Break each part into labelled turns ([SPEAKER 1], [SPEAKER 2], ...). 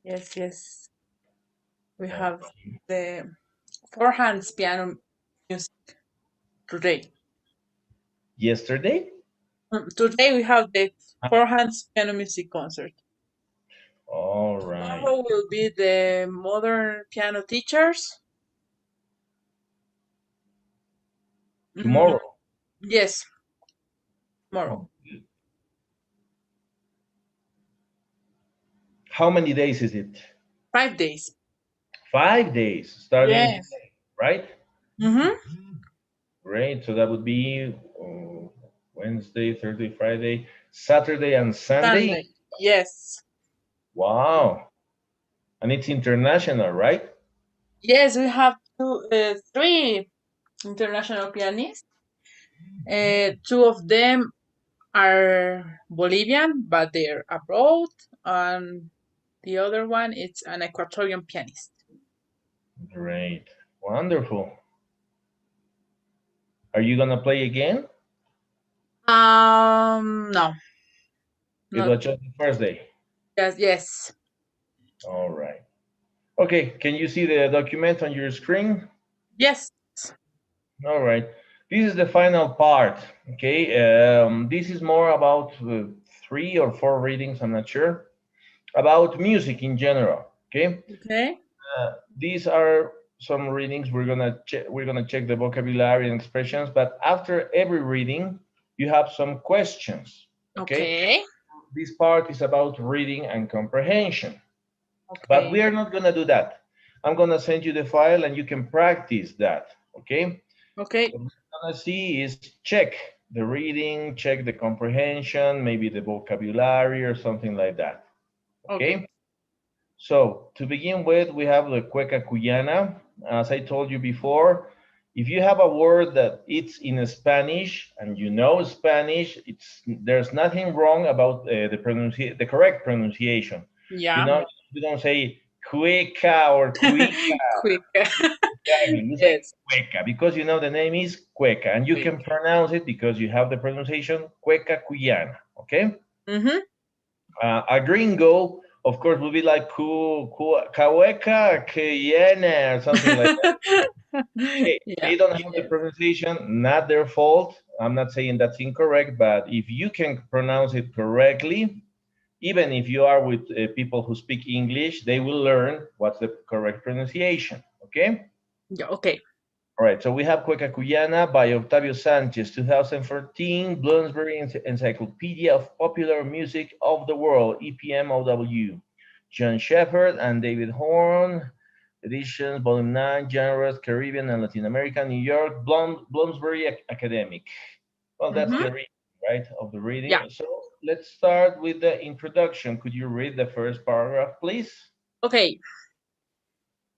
[SPEAKER 1] Yes, yes. We have the four hands piano music today.
[SPEAKER 2] Yesterday?
[SPEAKER 1] Today we have the four hands piano music concert.
[SPEAKER 2] All right.
[SPEAKER 1] Tomorrow will be the modern piano teachers. Mm,
[SPEAKER 2] Tomorrow.
[SPEAKER 1] yes, tomorrow.
[SPEAKER 2] Oh, how many days is it?
[SPEAKER 1] 5 days.
[SPEAKER 2] 5 days, starting
[SPEAKER 1] Yes.
[SPEAKER 2] today, right?
[SPEAKER 1] Mm-hmm.
[SPEAKER 2] Great. So that would be Wednesday, Thursday, Friday, Saturday, and Sunday.
[SPEAKER 1] Sunday. Yes.
[SPEAKER 2] Wow. And it's international, right?
[SPEAKER 1] Yes, we have three international pianists. Two of them are Bolivian, but they're abroad, and the other one is an Ecuadorian pianist.
[SPEAKER 2] Great. Wonderful. Are you going to play again?
[SPEAKER 1] No,
[SPEAKER 2] It
[SPEAKER 1] not
[SPEAKER 2] was just the first day.
[SPEAKER 1] yes, yes,
[SPEAKER 2] All right. Okay. Can you see the document on your screen?
[SPEAKER 1] yes.
[SPEAKER 2] All right. This is the final part. Okay. This is more about 3 or 4 readings. I'm not sure about music in general. Okay.
[SPEAKER 1] Okay,
[SPEAKER 2] These are some readings. We're gonna check the vocabulary and expressions. But after every reading, you have some questions. Okay.
[SPEAKER 1] okay,
[SPEAKER 2] This part is about reading and comprehension. But we
[SPEAKER 1] okay,
[SPEAKER 2] are not gonna do that. I'm gonna send you the file and you can practice that. Okay.
[SPEAKER 1] okay,
[SPEAKER 2] What we're gonna see is check the reading, check the comprehension, maybe the vocabulary or something like that.
[SPEAKER 1] okay.
[SPEAKER 2] Okay. So to begin with, we have the cueca cuyana. As I told you before, if you have a word that it's in Spanish and you know Spanish, there's nothing wrong about the correct pronunciation. You
[SPEAKER 1] Yeah,
[SPEAKER 2] know, you don't say cueca or cuica.
[SPEAKER 1] quick.
[SPEAKER 2] Exactly. You say
[SPEAKER 1] Yes,
[SPEAKER 2] cueca because you know the name is cueca and you
[SPEAKER 1] quick.
[SPEAKER 2] can pronounce it because you have the pronunciation cueca cuyana. Okay.
[SPEAKER 1] Mm-hmm.
[SPEAKER 2] A gringo, of course, would be like Kaweka Kayene or something like that. Hey,
[SPEAKER 1] Yeah,
[SPEAKER 2] they don't have the
[SPEAKER 1] yes.
[SPEAKER 2] pronunciation, not their fault. I'm not saying that's incorrect, but if you can pronounce it correctly, even if you are with people who speak English, they will learn what's the correct pronunciation. Okay?
[SPEAKER 1] Yeah, okay.
[SPEAKER 2] All right, so we have Cueca Cuyana by Octavio Sanchez, 2014, Bloomsbury Encyclopedia of Popular Music of the World, EPMOW. John Shepherd and David Horn, editions, volume 9, genres, Caribbean and Latin America, New York, Bloomsbury Academic. Well, that's
[SPEAKER 1] Mm-hmm.
[SPEAKER 2] the reading, right, of the
[SPEAKER 1] Yeah.
[SPEAKER 2] reading. So let's start with the introduction. Could you read the first paragraph, please?
[SPEAKER 1] Okay.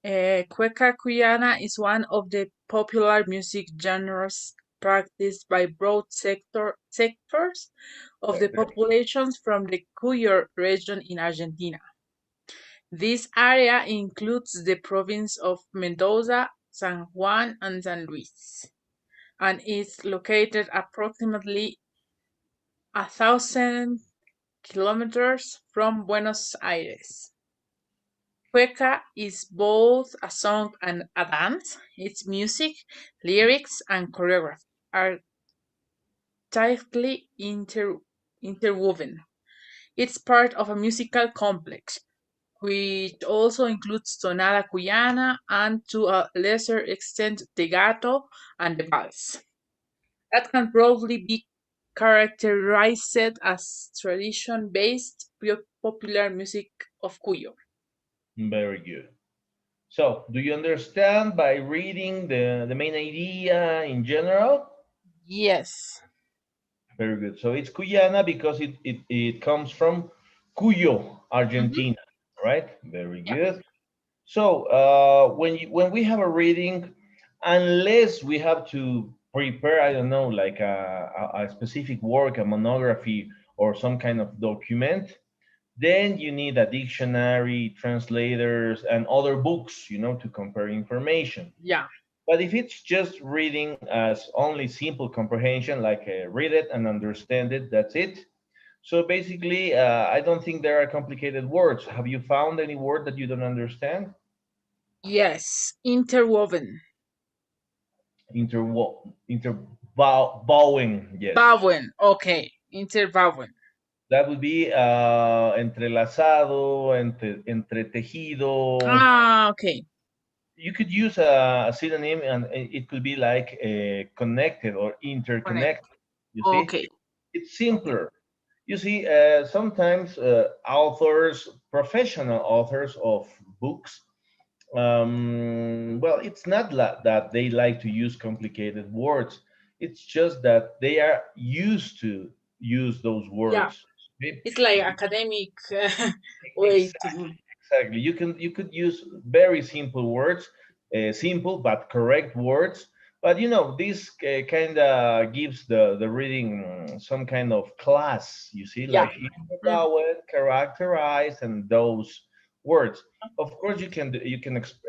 [SPEAKER 1] Cueca cuyana is one of the popular music genres practiced by broad sectors of the populations from the Cuyo region in Argentina. This area includes the province of Mendoza, San Juan, and San Luis, and is located approximately 1,000 kilometers from Buenos Aires. Cueca is both a song and a dance. Its music, lyrics, and choreography are tightly interwoven. It's part of a musical complex, which also includes tonada cuyana and, to a lesser extent, the gato and the vals. That can broadly be characterized as tradition-based popular music of Cuyo.
[SPEAKER 2] Very good. So, do you understand by reading the main idea in general?
[SPEAKER 1] Yes.
[SPEAKER 2] Very good. So it's Cuyana because it comes from Cuyo,
[SPEAKER 1] Mm-hmm.
[SPEAKER 2] Argentina, right? Very
[SPEAKER 1] Yeah.
[SPEAKER 2] good. So when we have a reading, unless we have to prepare, I don't know, like a specific work, a monography, or some kind of document, then you need a dictionary, translators, and other books, to compare information.
[SPEAKER 1] Yeah.
[SPEAKER 2] But if it's just reading as only simple comprehension, like read it and understand it, that's it, So basically, I don't think there are complicated words. Have you found any word that you don't understand?
[SPEAKER 1] Yes, interwoven.
[SPEAKER 2] Interbowing, yes.
[SPEAKER 1] Bowen. Okay, interwoven.
[SPEAKER 2] That would be entrelazado, entretejido.
[SPEAKER 1] Ah, okay.
[SPEAKER 2] You could use a synonym, and it could be like connected or
[SPEAKER 1] Connect.
[SPEAKER 2] interconnected. You see,
[SPEAKER 1] Okay.
[SPEAKER 2] it's
[SPEAKER 1] Okay.
[SPEAKER 2] simpler. You see, sometimes authors, professional authors of books, well, it's not that they like to use complicated words. It's just that they are used to use those
[SPEAKER 1] Yeah.
[SPEAKER 2] words. Okay?
[SPEAKER 1] It's like academic way to do.
[SPEAKER 2] Exactly. You could use very simple words, simple but correct words. But this kind of gives the reading some kind of class. You see,
[SPEAKER 1] Yeah.
[SPEAKER 2] like
[SPEAKER 1] Mm,
[SPEAKER 2] about, characterize, and those words. Of course, you can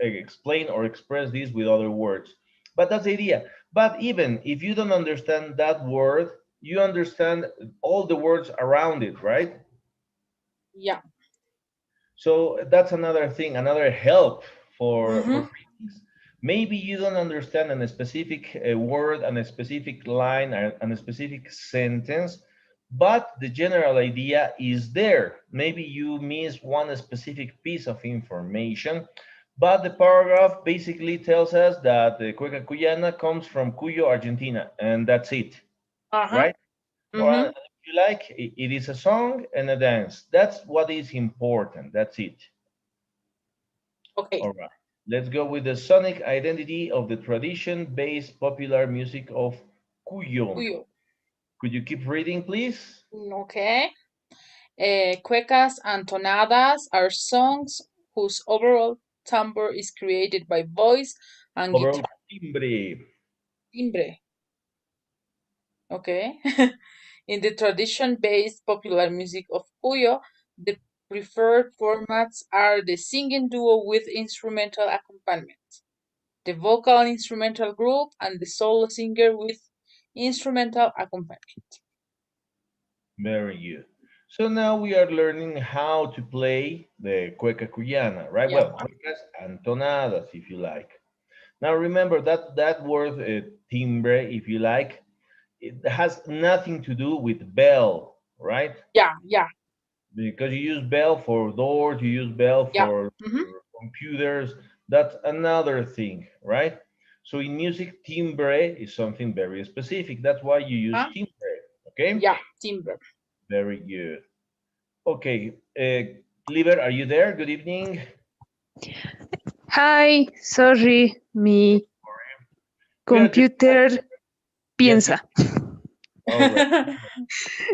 [SPEAKER 2] explain or express these with other words. But that's the idea. But even if you don't understand that word, you understand all the words around it, right?
[SPEAKER 1] yeah.
[SPEAKER 2] So that's another thing, another help for
[SPEAKER 1] Mm-hmm.
[SPEAKER 2] readings. Maybe you don't understand a specific word and a specific line and a specific sentence, but the general idea is there. Maybe you miss one specific piece of information, but the paragraph basically tells us that the Cueca Cuyana comes from Cuyo, Argentina, and that's it,
[SPEAKER 1] Uh-huh.
[SPEAKER 2] right? Or
[SPEAKER 1] Mm-hmm.
[SPEAKER 2] if you like, it is a song and a dance. That's what is important. That's it.
[SPEAKER 1] Okay.
[SPEAKER 2] All right. Let's go with the sonic identity of the tradition-based popular music of Cuyo.
[SPEAKER 1] Uyo.
[SPEAKER 2] Could you keep reading, please?
[SPEAKER 1] Okay. Cuecas and tonadas are songs whose overall timbre is created by voice and
[SPEAKER 2] Overall
[SPEAKER 1] guitar
[SPEAKER 2] timbre.
[SPEAKER 1] timbre. Okay. In the tradition-based popular music of Cuyo, the preferred formats are the singing duo with instrumental accompaniment, the vocal instrumental group, and the solo singer with instrumental accompaniment.
[SPEAKER 2] Very good. So now we are learning how to play the cueca cuyana, right?
[SPEAKER 1] Yeah.
[SPEAKER 2] Well, cuecas and tonadas, if you like. Now remember that word timbre, if you like, it has nothing to do with bell, right?
[SPEAKER 1] Yeah. Yeah.
[SPEAKER 2] Because you use bell for doors, you use bell
[SPEAKER 1] Yeah.
[SPEAKER 2] for
[SPEAKER 1] Mm-hmm.
[SPEAKER 2] computers. That's another thing, right? So in music, timbre is something very specific. That's why you use
[SPEAKER 1] Huh?
[SPEAKER 2] timbre. Okay,
[SPEAKER 1] Yeah. Timbre.
[SPEAKER 2] very good. Okay, Liber, are you there? Good evening.
[SPEAKER 3] Hi, sorry, mi
[SPEAKER 2] We are just
[SPEAKER 3] computer
[SPEAKER 2] yes.
[SPEAKER 3] piensa
[SPEAKER 2] All right.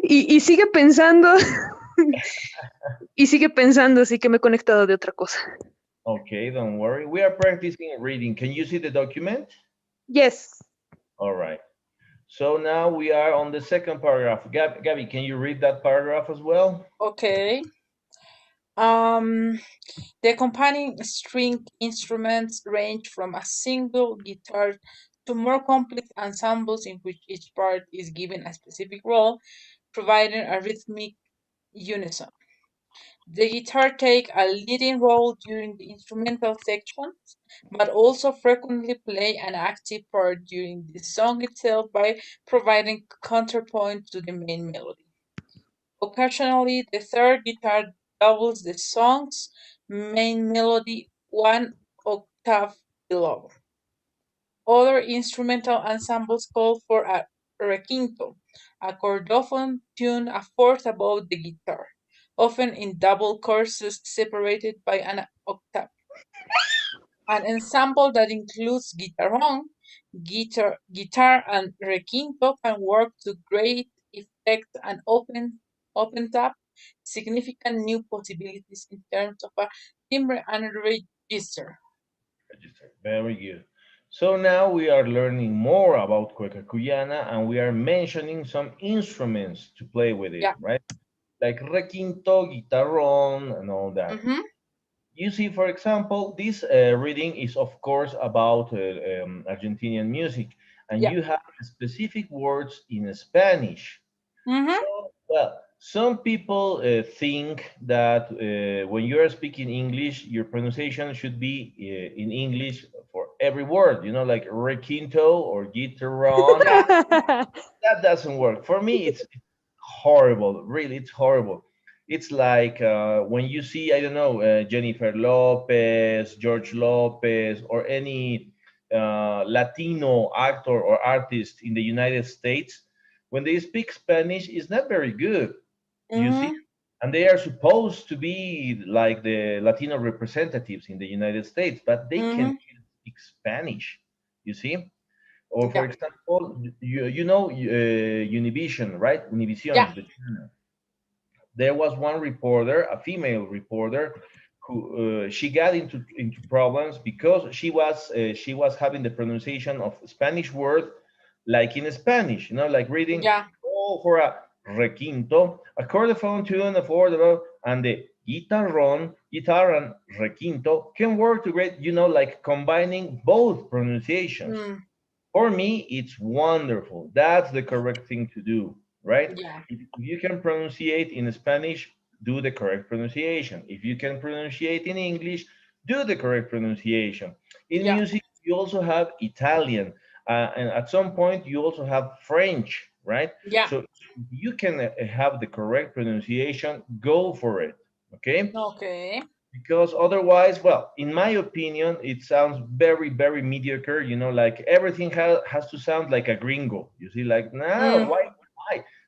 [SPEAKER 3] y sigue pensando y sigue pensando, así que me he conectado de otra cosa.
[SPEAKER 2] Okay, don't worry. We are practicing reading. Can you see the document?
[SPEAKER 3] Yes.
[SPEAKER 2] All right. So now we are on the second paragraph. Gabby, can you read that paragraph as well?
[SPEAKER 1] Okay. Um, the accompanying string instruments range from a single guitar to more complex ensembles in which each part is given a specific role, providing a rhythmic unison. The guitar takes a leading role during the instrumental sections, but also frequently play an active part during the song itself by providing counterpoint to the main melody. Occasionally, the third guitar doubles the song's main melody one octave below. Other instrumental ensembles call for a requinto, a chordophone tuned a fourth above the guitar, often in double courses separated by an octave. An ensemble that includes guitar, and requinto can work to great effect and opens up significant new possibilities in terms of a timbre and register.
[SPEAKER 2] Register. Very good. So now we are learning more about Cueca Cuyana and we are mentioning some instruments to play with it,
[SPEAKER 1] Yeah.
[SPEAKER 2] right? Like requinto, guitarrón, and all that.
[SPEAKER 1] Mm-hmm.
[SPEAKER 2] You see, for example, this reading is, of course, about Argentinian music, and
[SPEAKER 1] Yeah.
[SPEAKER 2] you have specific words in Spanish.
[SPEAKER 1] Mm-hmm.
[SPEAKER 2] So, well, Some people think that when you are speaking English, your pronunciation should be in English for every word, you know, like requinto or guitarron.
[SPEAKER 1] Yeah.
[SPEAKER 2] That doesn't work. For me, it's horrible. Really, it's horrible. It's like when you see, I don't know, Jennifer Lopez, George Lopez, or any Latino actor or artist in the United States, when they speak Spanish, it's not very good, you see.
[SPEAKER 1] Mm-hmm.
[SPEAKER 2] And they are supposed to be like the Latino representatives in the United States, but they can't
[SPEAKER 1] Mm-hmm.
[SPEAKER 2] even speak Spanish, you see. Or for
[SPEAKER 1] Yeah.
[SPEAKER 2] example, you know Univision, right?
[SPEAKER 1] Yeah.
[SPEAKER 2] Univision, the channel. There was one reporter, a female reporter, who she got into problems because she was having the pronunciation of Spanish word like in Spanish, you know, like reading
[SPEAKER 1] Yeah.
[SPEAKER 2] oh for a requinto, a chordophone tune for the and the guitar and requinto can work together, you know, like combining both pronunciations.
[SPEAKER 1] Mm.
[SPEAKER 2] For me, it's wonderful. That's the correct thing to do, right?
[SPEAKER 1] Yeah.
[SPEAKER 2] If you can pronunciate in Spanish, do the correct pronunciation. If you can pronunciate in English, do the correct pronunciation. In
[SPEAKER 1] Yeah.
[SPEAKER 2] music, you also have Italian, and at some point, you also have French, right?
[SPEAKER 1] Yeah.
[SPEAKER 2] So if you can have the correct pronunciation, go for it, okay?
[SPEAKER 1] Okay.
[SPEAKER 2] Because otherwise, well, in my opinion, it sounds very, very mediocre. You know, like everything has to sound like a gringo. You see, like, nah,
[SPEAKER 1] Mm.
[SPEAKER 2] why?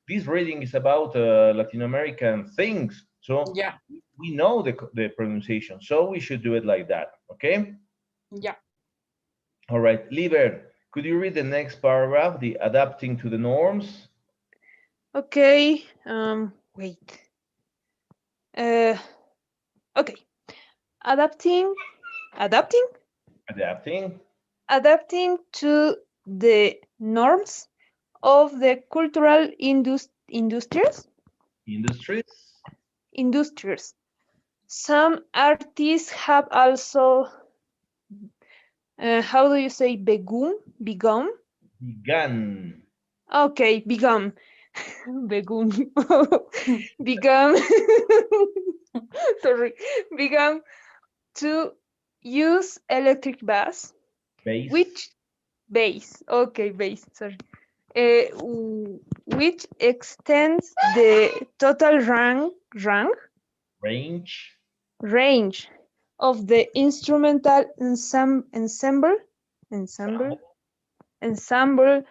[SPEAKER 2] This reading is about Latin American things. So
[SPEAKER 1] Yeah.
[SPEAKER 2] we know the pronunciation. So we should do it like that. Okay?
[SPEAKER 1] Yeah.
[SPEAKER 2] All right. Liber, could you read the next paragraph, the adapting to the norms?
[SPEAKER 3] Okay. Wait. Uh, okay. Adapting, adapting,
[SPEAKER 2] Adapting
[SPEAKER 3] adapting to the norms of the cultural
[SPEAKER 2] industries.
[SPEAKER 3] industries. Some artists have also, how do you say, begun?
[SPEAKER 2] Began.
[SPEAKER 3] Okay, begun, begun, begun. Sorry, begun to use electric bass,
[SPEAKER 2] Base.
[SPEAKER 3] which bass. Okay, bass. Sorry. Which extends the total
[SPEAKER 2] Range.
[SPEAKER 3] range of the instrumental ensemble,
[SPEAKER 2] Sample.
[SPEAKER 3] ensemble.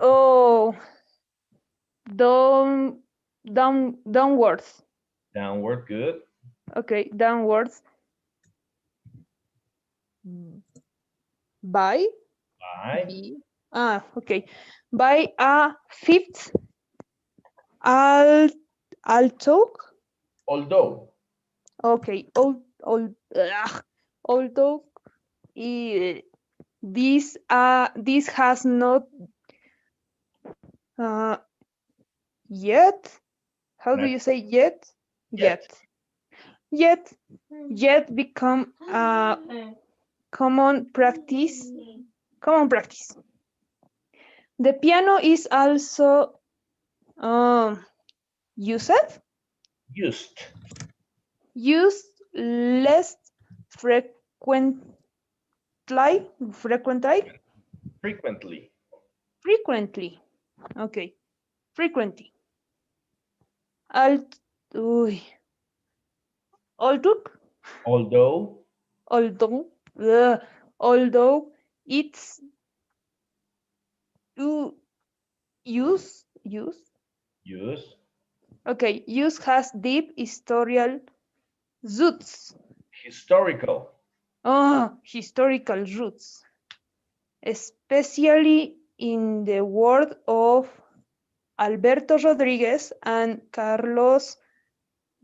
[SPEAKER 3] Oh, down, downwards.
[SPEAKER 2] Downward. Good.
[SPEAKER 3] Okay, downwards by
[SPEAKER 2] By.
[SPEAKER 3] okay, by a fifth alt alto.
[SPEAKER 2] Although.
[SPEAKER 3] Okay, although this has not uh, yet. How do
[SPEAKER 2] Not
[SPEAKER 3] you say yet?
[SPEAKER 2] yet.
[SPEAKER 3] Yet, yet, yet become common practice. Common practice. The piano is also used
[SPEAKER 2] Used.
[SPEAKER 3] used less frequently frequently
[SPEAKER 2] Frequently.
[SPEAKER 3] frequently. Okay, frequently. Alt, uy, although
[SPEAKER 2] Although.
[SPEAKER 3] although although it's use
[SPEAKER 2] Use.
[SPEAKER 3] okay use has deep historical roots.
[SPEAKER 2] Historical.
[SPEAKER 3] Historical roots, especially in the world of Alberto Rodriguez and Carlos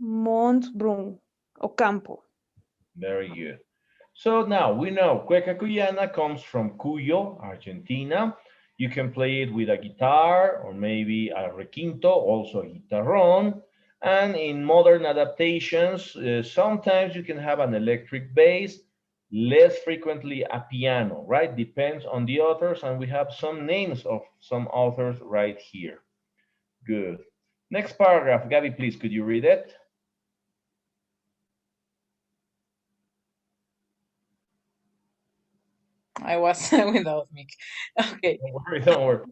[SPEAKER 3] Montbrun Ocampo.
[SPEAKER 2] Very good. So now we know cueca cuyana comes from Cuyo, Argentina. You can play it with a guitar or maybe a requinto, also a guitarron. And in modern adaptations, sometimes you can have an electric bass, less frequently a piano, right? Depends on the authors, and we have some names of some authors right here. Good. Next paragraph, Gabby, please, could you read it?
[SPEAKER 1] I was without mic. Okay.
[SPEAKER 2] Don't worry, don't worry.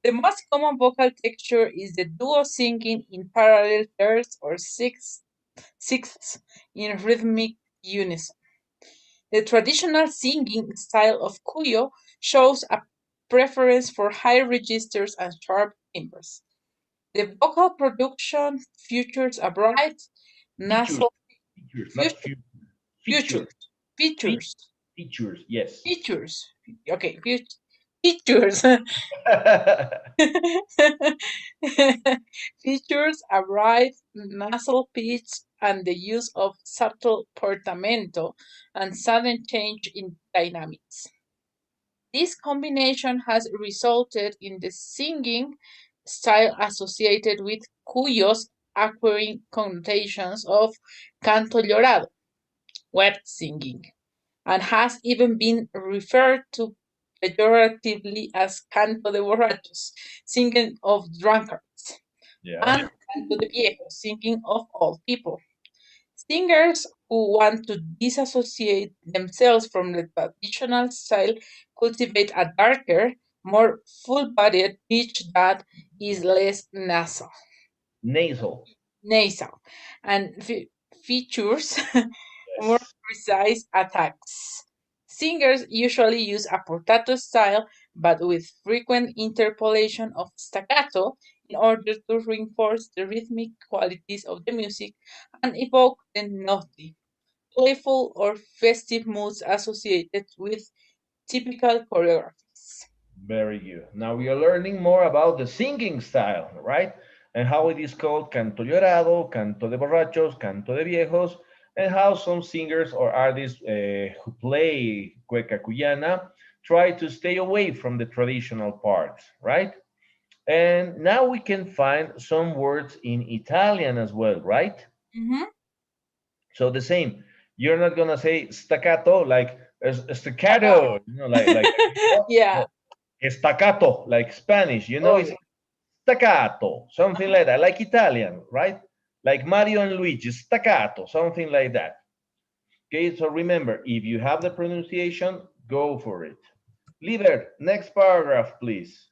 [SPEAKER 1] The most common vocal texture is the duo singing in parallel thirds or sixths in rhythmic unison. The traditional singing style of Cuyo shows a preference for high registers and sharp timbres. The vocal production features a bright
[SPEAKER 2] Features,
[SPEAKER 1] nasal
[SPEAKER 2] features, not
[SPEAKER 1] feature,
[SPEAKER 2] few. Features,
[SPEAKER 1] features features
[SPEAKER 2] features, yes.
[SPEAKER 1] features okay features features a bright nasal pitch and the use of subtle portamento and sudden change in dynamics. This combination has resulted in the singing style associated with Cuyo's acquiring connotations of canto llorado, wet singing, and has even been referred to pejoratively as canto de borrachos, singing of drunkards,
[SPEAKER 2] Yeah.
[SPEAKER 1] and canto de viejos, singing of old people. Singers who want to disassociate themselves from the traditional style cultivate a darker, more full-bodied pitch that is less
[SPEAKER 2] Nasal.
[SPEAKER 1] nasal, and features more
[SPEAKER 2] Yes.
[SPEAKER 1] precise attacks. Singers usually use a portato style, but with frequent interpolation of staccato in order to reinforce the rhythmic qualities of the music and evoke the naughty, playful, or festive moods associated with typical choreographies.
[SPEAKER 2] Very good. Now we are learning more about the singing style, right? And how it is called canto llorado, canto de borrachos, canto de viejos, and how some singers or artists who play cueca cuyana try to stay away from the traditional parts, right? And now we can find some words in Italian as well, right?
[SPEAKER 1] Mhm.
[SPEAKER 2] So the same. You're not gonna say staccato like staccato, like
[SPEAKER 1] Yeah.
[SPEAKER 2] no, staccato like Spanish. It's
[SPEAKER 1] Obvio.
[SPEAKER 2] staccato, something like that, like Italian, right? Like Mario and Luigi, staccato, something like that. Okay, so remember, if you have the pronunciation, go for it. Liber, next paragraph, please.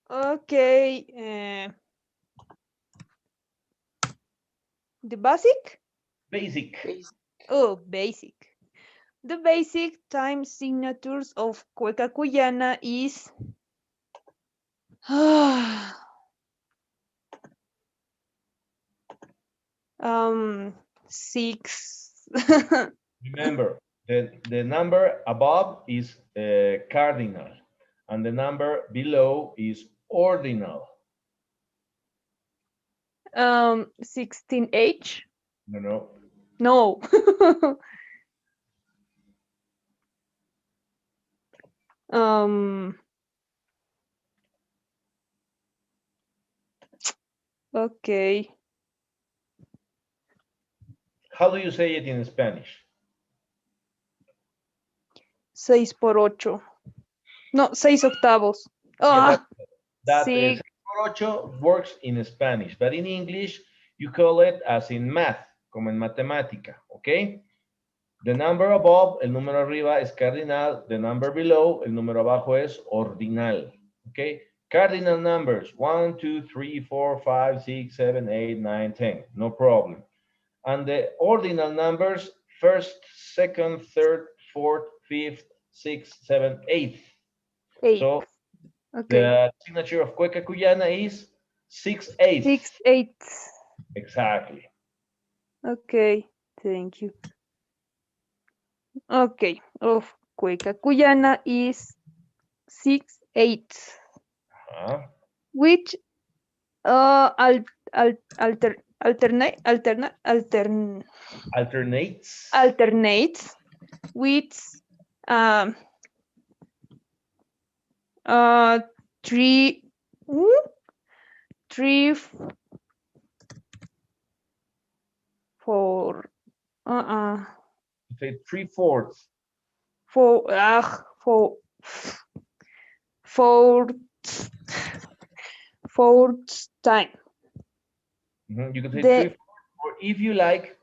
[SPEAKER 3] Okay. The basic?
[SPEAKER 2] Basic.
[SPEAKER 1] Basic.
[SPEAKER 3] Oh, basic. The basic time signatures of Cueca Cuyana is 6.
[SPEAKER 2] Remember, the number above is cardinal, and the number below is ordinal.
[SPEAKER 3] 16H?
[SPEAKER 2] No, no.
[SPEAKER 3] No. um. Okay.
[SPEAKER 2] How do you say it in Spanish?
[SPEAKER 3] 6 por 8. No, 6 octavos.
[SPEAKER 2] Yeah,
[SPEAKER 3] Ah,
[SPEAKER 2] that
[SPEAKER 3] sí.
[SPEAKER 2] 6 por 8 works in Spanish, but in English, you call it as in math, como en matemática, okay? The number above, el número arriba es cardinal. The number below, el número abajo es ordinal, okay? Cardinal numbers, 1, 2, 3, 4, 5, 6, 7, 8, 9, 10, no problem. And the ordinal numbers, first, second, third, fourth, fifth, sixth, seventh, eighth.
[SPEAKER 3] 8.
[SPEAKER 2] So
[SPEAKER 3] Okay.
[SPEAKER 2] the signature of Cueca Cuyana is 6/8.
[SPEAKER 3] 6/8.
[SPEAKER 2] Exactly.
[SPEAKER 3] Okay. Thank you. Okay. Of Cueca Cuyana is 6/8. Which al, alter, alternate
[SPEAKER 2] Alternates.
[SPEAKER 3] alternates with um uh three three four
[SPEAKER 2] Say 3/4.
[SPEAKER 3] four four four fourth time.
[SPEAKER 2] You could say
[SPEAKER 3] The
[SPEAKER 2] 3/4, or if you like,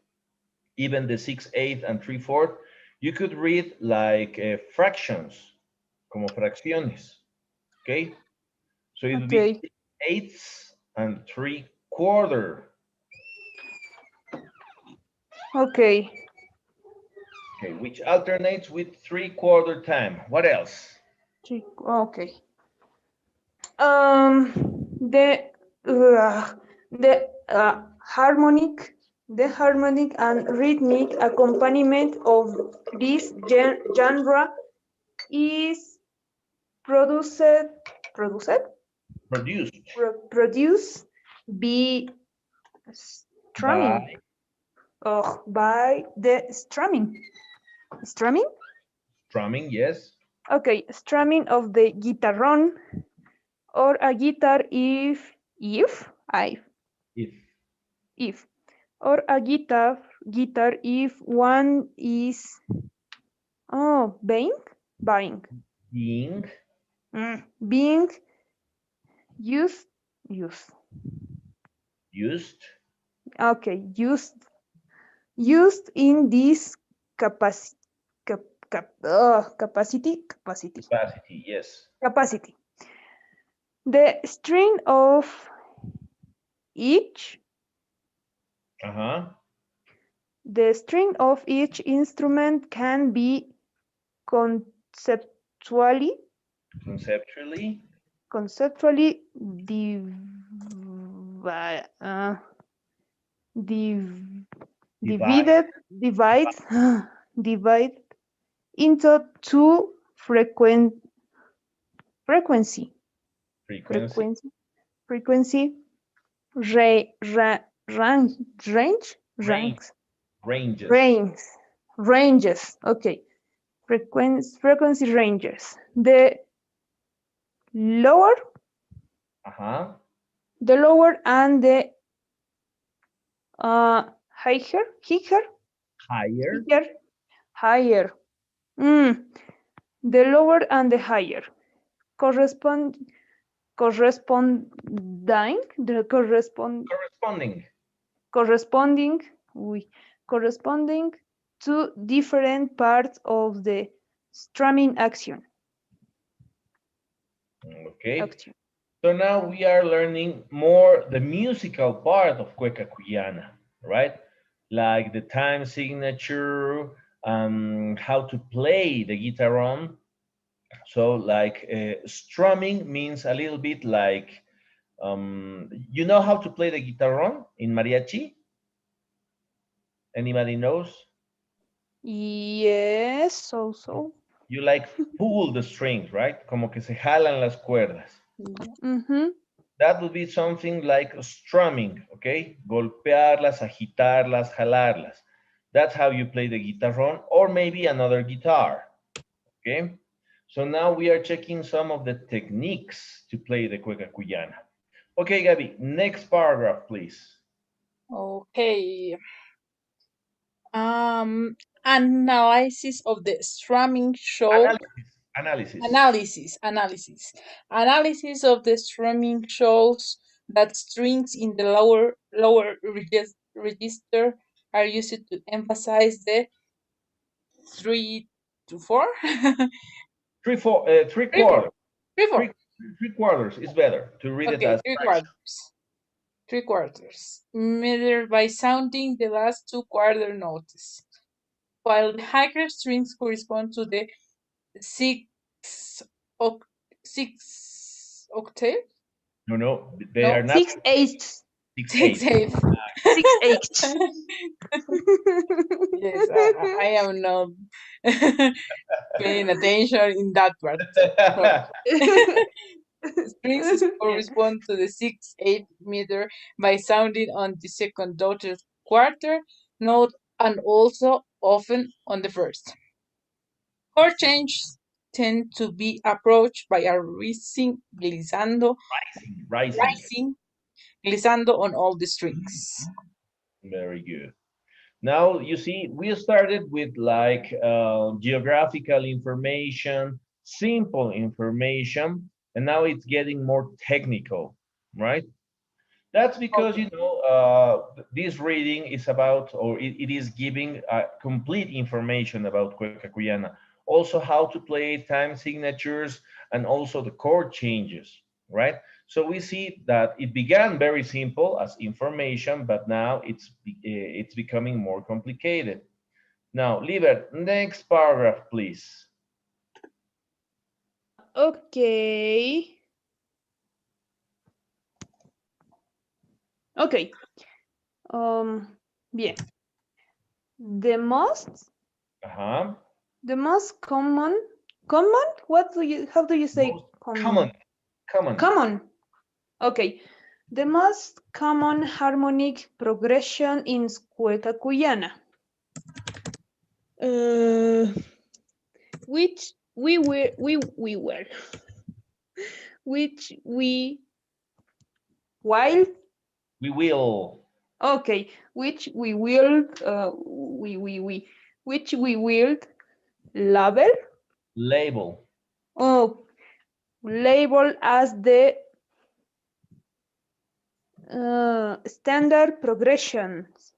[SPEAKER 2] even the 6/8 and 3/4, you could read like fractions, como fracciones. Okay, so it would be
[SPEAKER 3] okay,
[SPEAKER 2] 6/8 and 3/4.
[SPEAKER 3] okay,
[SPEAKER 2] Okay, which alternates with 3/4 time. What else?
[SPEAKER 3] okay. Um, the the harmonic and rhythmic accompaniment of this genre is produced produced
[SPEAKER 2] Produced
[SPEAKER 3] produced by strumming
[SPEAKER 2] by
[SPEAKER 3] by the strumming
[SPEAKER 2] strumming, yes.
[SPEAKER 3] okay, strumming of the guitarron or a guitar
[SPEAKER 2] If
[SPEAKER 3] if or a guitar if one is buying
[SPEAKER 2] being
[SPEAKER 3] being used use
[SPEAKER 2] used
[SPEAKER 3] okay used in this capacity
[SPEAKER 2] capacity, yes.
[SPEAKER 3] capacity. The string of each
[SPEAKER 2] Uh-huh.
[SPEAKER 3] the string of each instrument can be conceptually
[SPEAKER 2] Conceptually
[SPEAKER 3] conceptually div-
[SPEAKER 2] divide
[SPEAKER 3] divided divide divide into two frequency
[SPEAKER 2] frequency
[SPEAKER 3] frequency frequency ra- ra- range range
[SPEAKER 2] range
[SPEAKER 3] ranks
[SPEAKER 2] ranges.
[SPEAKER 3] range ranges okay frequency ranges lower
[SPEAKER 2] Uh-huh.
[SPEAKER 3] the lower and the higher
[SPEAKER 2] Higher
[SPEAKER 3] higher higher mm, the lower and the higher correspond corresponding the
[SPEAKER 2] corresponding.
[SPEAKER 3] corresponding oui, corresponding to different parts of the strumming
[SPEAKER 2] Okay.
[SPEAKER 3] action.
[SPEAKER 2] So now we are learning more the musical part of Cueca Cuyana, right? Like the time signature, how to play the guitar on. So like strumming means a little bit like, you know how to play the guitar on in mariachi? Anybody knows?
[SPEAKER 3] Yes, so.
[SPEAKER 2] You like pull the strings, right? Como que se jalan las cuerdas.
[SPEAKER 3] Mm-hmm.
[SPEAKER 2] That would be something like strumming, okay? Golpearlas, agitarlas, jalarlas. That's how you play the guitarrón or maybe another guitar, okay? So now we are checking some of the techniques to play the cueca cuyana. Okay, Gabby, next paragraph, please.
[SPEAKER 1] Okay. Um, Analysis of the strumming show.
[SPEAKER 2] Analysis, analysis.
[SPEAKER 1] Analysis of the strumming shows that strings in the lower register are used to emphasize the 3 to 4
[SPEAKER 2] Three
[SPEAKER 1] 3/4
[SPEAKER 2] quarters.
[SPEAKER 1] 3/4.
[SPEAKER 2] Three, 3/4 is better to read it
[SPEAKER 1] Okay,
[SPEAKER 2] as
[SPEAKER 1] three
[SPEAKER 2] fraction.
[SPEAKER 1] quarters. 3/4 measured by sounding the last two quarter notes, while the higher strings correspond to the six oc- six octave.
[SPEAKER 2] No, no, they are
[SPEAKER 1] No,
[SPEAKER 2] not
[SPEAKER 3] Six eighths.
[SPEAKER 2] 6/8.
[SPEAKER 1] 6/8.
[SPEAKER 3] 6/8.
[SPEAKER 1] Yes, I am not paying attention in that part. Well, strings correspond to the 6/8 meter by sounding on the second dotted quarter note and also often on the first. Chord changes tend to be approached by a
[SPEAKER 2] Rising.
[SPEAKER 1] rising glissando on all the strings.
[SPEAKER 2] Very good. Now, you see, we started with like geographical information, simple information, and now it's getting more technical. right? That's because,
[SPEAKER 1] Okay.
[SPEAKER 2] this reading is about, or it is giving complete information about Cueca Cuyana. Also how to play time signatures and also the chord changes, right? So we see that it began very simple as information, but now it's becoming more complicated. Now, Liber, next paragraph, please.
[SPEAKER 3] Okay. Okay. Bien. The most
[SPEAKER 2] Uh-huh.
[SPEAKER 3] the most common? How do you say
[SPEAKER 2] Most common,
[SPEAKER 3] common?
[SPEAKER 2] common.
[SPEAKER 3] Common. Okay. The most common harmonic progression in cueca cuyana. Uh, which we were which we while
[SPEAKER 2] We will
[SPEAKER 3] okay which we which we will label
[SPEAKER 2] label.
[SPEAKER 3] oh label as the standard progressions.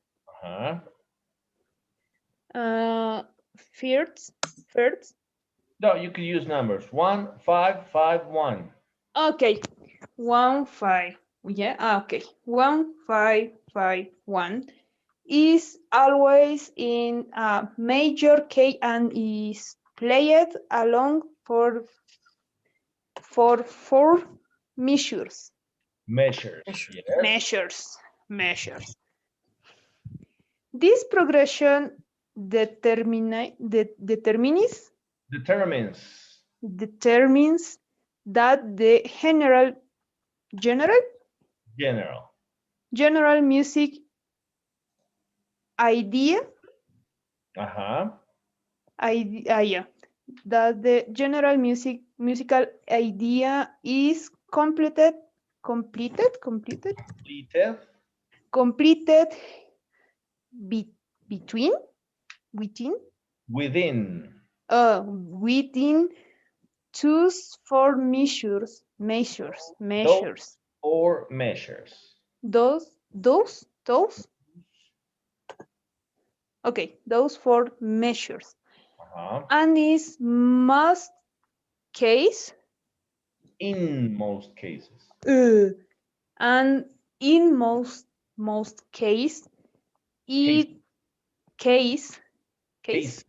[SPEAKER 2] Uh-huh.
[SPEAKER 3] Uh, first.
[SPEAKER 2] No, you could use numbers. 1 5 5 1.
[SPEAKER 3] Okay, 1 5. Yeah. Okay, 1 5 5 1 is always in a major key and is played along for four measures.
[SPEAKER 2] Measures. Yes.
[SPEAKER 3] Measures. Measures. This progression determines
[SPEAKER 2] Determines.
[SPEAKER 3] determines that the general
[SPEAKER 2] General.
[SPEAKER 3] general music idea
[SPEAKER 2] Uh-huh.
[SPEAKER 3] yeah, that the general musical idea is completed
[SPEAKER 2] Completed.
[SPEAKER 3] completed be, between within
[SPEAKER 2] Within.
[SPEAKER 3] within two four
[SPEAKER 2] Those
[SPEAKER 3] measures
[SPEAKER 2] four measures.
[SPEAKER 3] those okay, those four measures
[SPEAKER 2] Uh-huh.
[SPEAKER 3] and is most case
[SPEAKER 2] In most cases.
[SPEAKER 3] uh, and in most case
[SPEAKER 2] Case.
[SPEAKER 3] it case case
[SPEAKER 2] Case.